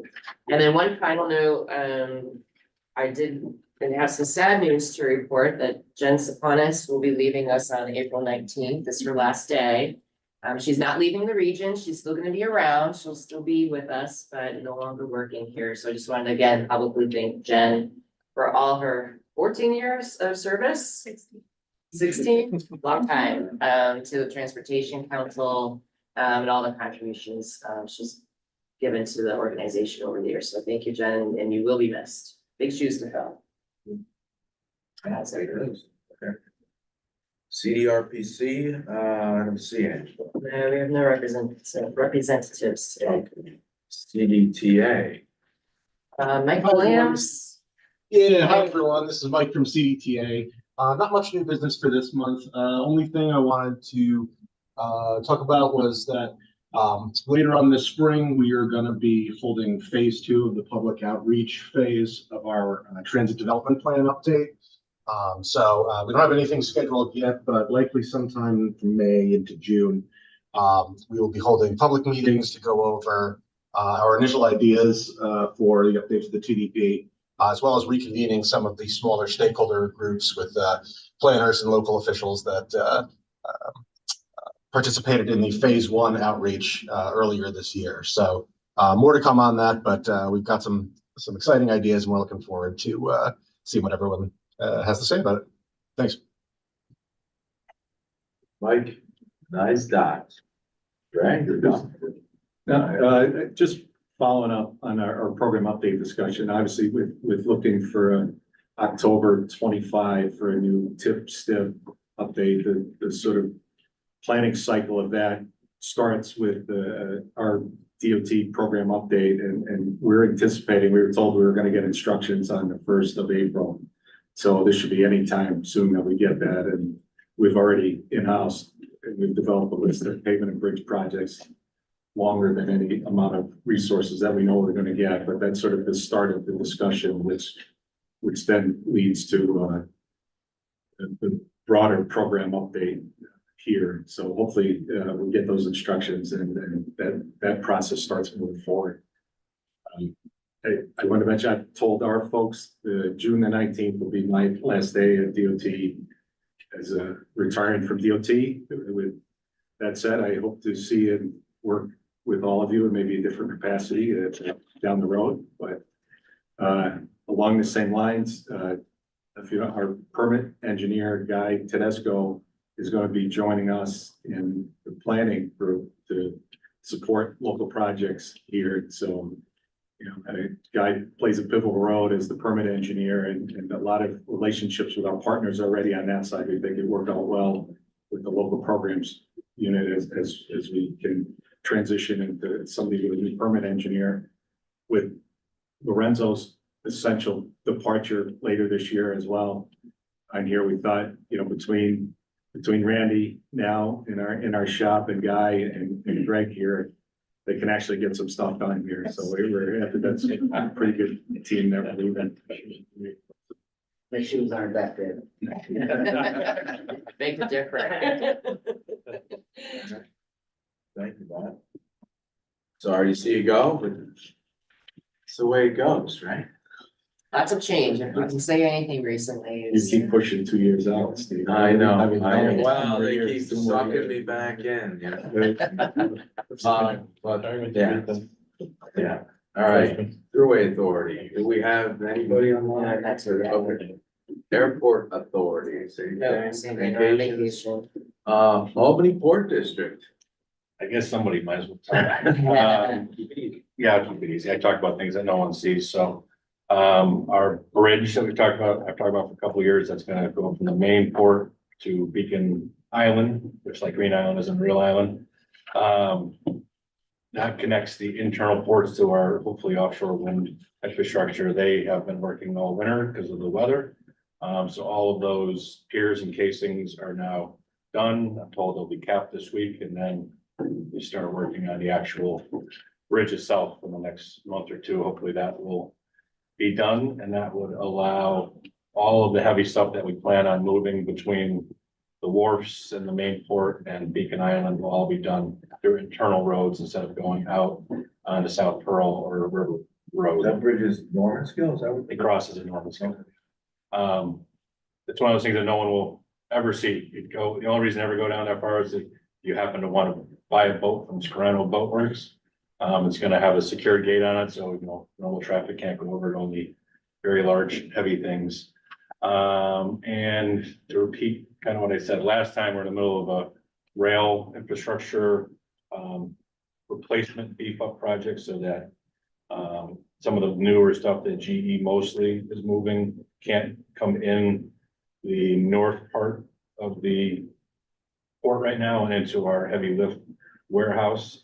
Speaker 1: then one final note, I did have some sad news to report that Jen Saponis will be leaving us on April 19th. This is her last day. She's not leaving the region. She's still gonna be around. She'll still be with us, but no longer working here. So I just wanted to again publicly thank Jen for all her 14 years of service. 16, long time, to the Transportation Council, and all the contributions, she's given to the organization over the years. So thank you, Jen, and you will be missed. Big shoes to fill. That's it.
Speaker 2: Okay. CDRPC, I don't see any.
Speaker 1: No, we have no representatives today.
Speaker 2: CDTA,
Speaker 1: Mike Williams,
Speaker 10: Yeah, hi everyone. This is Mike from CDTA. Not much new business for this month. Only thing I wanted to talk about was that later on this spring, we are going to be holding phase 2 of the public outreach phase of our transit development plan update. So we don't have anything scheduled yet, but likely sometime from May into June, we will be holding public meetings to go over our initial ideas for the updates to the TDP. As well as reconvening some of the smaller stakeholder groups with planners and local officials that participated in the phase 1 outreach earlier this year. So more to come on that, but we've got some exciting ideas and we're looking forward to see what everyone has to say about it. Thanks.
Speaker 2: Mike, nice dot. Greg, you're done.
Speaker 4: Just following up on our program update discussion, obviously with looking for October 25 for a new STIP update, the sort of planning cycle of that starts with our DOT program update, and we're anticipating, we were told we were going to get instructions on the 1st of April. So this should be any time soon that we get that, and we've already in-house, and we've developed a list of pavement and bridge projects longer than any amount of resources that we know we're going to get, but that's sort of the start of the discussion, which then leads to the broader program update here. So hopefully we'll get those instructions and that process starts moving forward. I want to mention, I told our folks June the 19th will be my last day at DOT as a retiring from DOT. With that said, I hope to see and work with all of you in maybe a different capacity down the road, but along the same lines, if you know, our permit engineer guy Tedesco is going to be joining us in the planning group to support local projects here. So, you know, a guy plays a pivotal role as the permit engineer, and a lot of relationships with our partners already on that side. We think it worked out well with the local programs unit as we can transition into somebody with a new permit engineer, with Lorenzo's essential departure later this year as well. And here we thought, you know, between Randy now in our shop and Guy and Greg here, they can actually get some stuff done here. So we're happy. That's a pretty good team there.
Speaker 8: My shoes aren't that good.
Speaker 1: Make a difference.
Speaker 2: Thank you, Bob. Sorry to see you go, but it's the way it goes, right?
Speaker 1: Lots of change. If we can say anything recently,
Speaker 4: You
Speaker 1: is
Speaker 4: keep pushing 2 years out, Steve.
Speaker 2: I know,
Speaker 4: mean,
Speaker 2: well, they
Speaker 4: years,
Speaker 2: keep
Speaker 4: 2 more
Speaker 2: sucking
Speaker 4: years.
Speaker 2: me back in, you know? But, yeah, all right, Thruway Authority, do we have anybody online?
Speaker 1: That's it.
Speaker 2: Okay. Airport Authority, same thing.
Speaker 1: Same thing, on
Speaker 2: Vacations.
Speaker 1: vacation.
Speaker 2: Albany Port District.
Speaker 5: I guess somebody might as well talk. Yeah, I'll keep it easy. I talk about things that no one sees, so. Our bridge that I've talked about for a couple of years, that's gonna go from the main port to Beacon Island, which like Green Island isn't a real island. That connects the internal ports to our hopefully offshore wind infrastructure. They have been working all winter because of the weather. So all of those piers and casings are now done. I'm told they'll be capped this week, and then we start working on the actual bridge itself in the next month or two. Hopefully that will be done, and that would allow all of the heavy stuff that we plan on moving between the wharfs and the main port and Beacon Island will all be done through internal roads instead of going out onto South Pearl or River Road.
Speaker 2: That bridge is Normanskill, is that what?
Speaker 5: It crosses in Normanskill. It's one of those things that no one will ever see. You'd go, the only reason to ever go down that far is if you happen to want to buy a boat from Scarano Boat Works. It's gonna have a secured gate on it, so, you know, normal traffic can't go over it, only very large, heavy things. And to repeat kind of what I said last time, we're in the middle of a rail infrastructure replacement beef up project, so that some of the newer stuff that GE mostly is moving can't come in the north part of the port right now and into our heavy lift warehouse.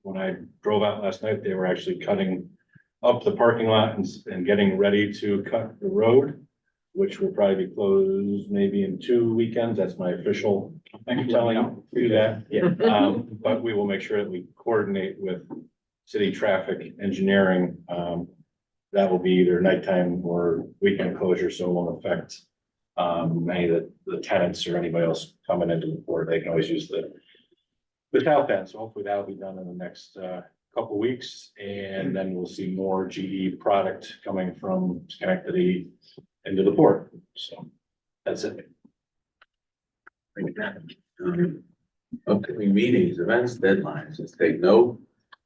Speaker 5: When I drove out last night, they were actually cutting up the parking lot and getting ready to cut the road, which will probably be closed maybe in 2 weekends. That's my official telling you that.
Speaker 2: Yeah.
Speaker 5: But we will make sure that we coordinate with city traffic engineering. That will be either nighttime or weekend closure, so it won't affect any of the tenants or anybody else coming into the port. They can always use the south end. So hopefully that'll be done in the next couple weeks. And then we'll see more GE product coming from Schenectady into the port. So that's it.
Speaker 2: Upcoming meetings, events, deadlines, let's take note.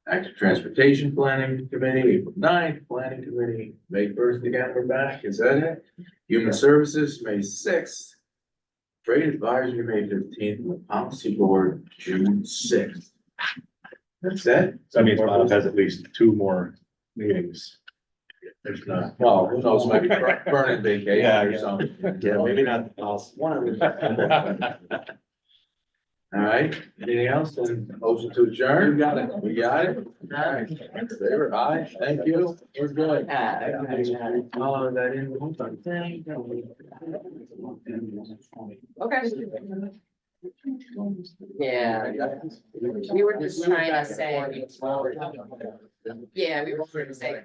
Speaker 2: Active Transportation Planning Committee, April 9th, Planning Committee, May 1st again, we're back, is that it? Human Services, May 6th. Trade Advisory, May 15th, and the Policy Board, June 6th. That's it.
Speaker 5: So that means Bob has at least 2 more meetings.
Speaker 2: There's not, well, who knows, maybe burning vacation or
Speaker 5: Yeah.
Speaker 2: something.
Speaker 5: Yeah, maybe not the policy.
Speaker 2: All right, anything else? Then motion to adjourn? We got it. We got it? All right. Favor, aye, thank you. We're good. Oh, that in.
Speaker 1: Okay. Yeah. We were just trying to say. Yeah, we were trying to say.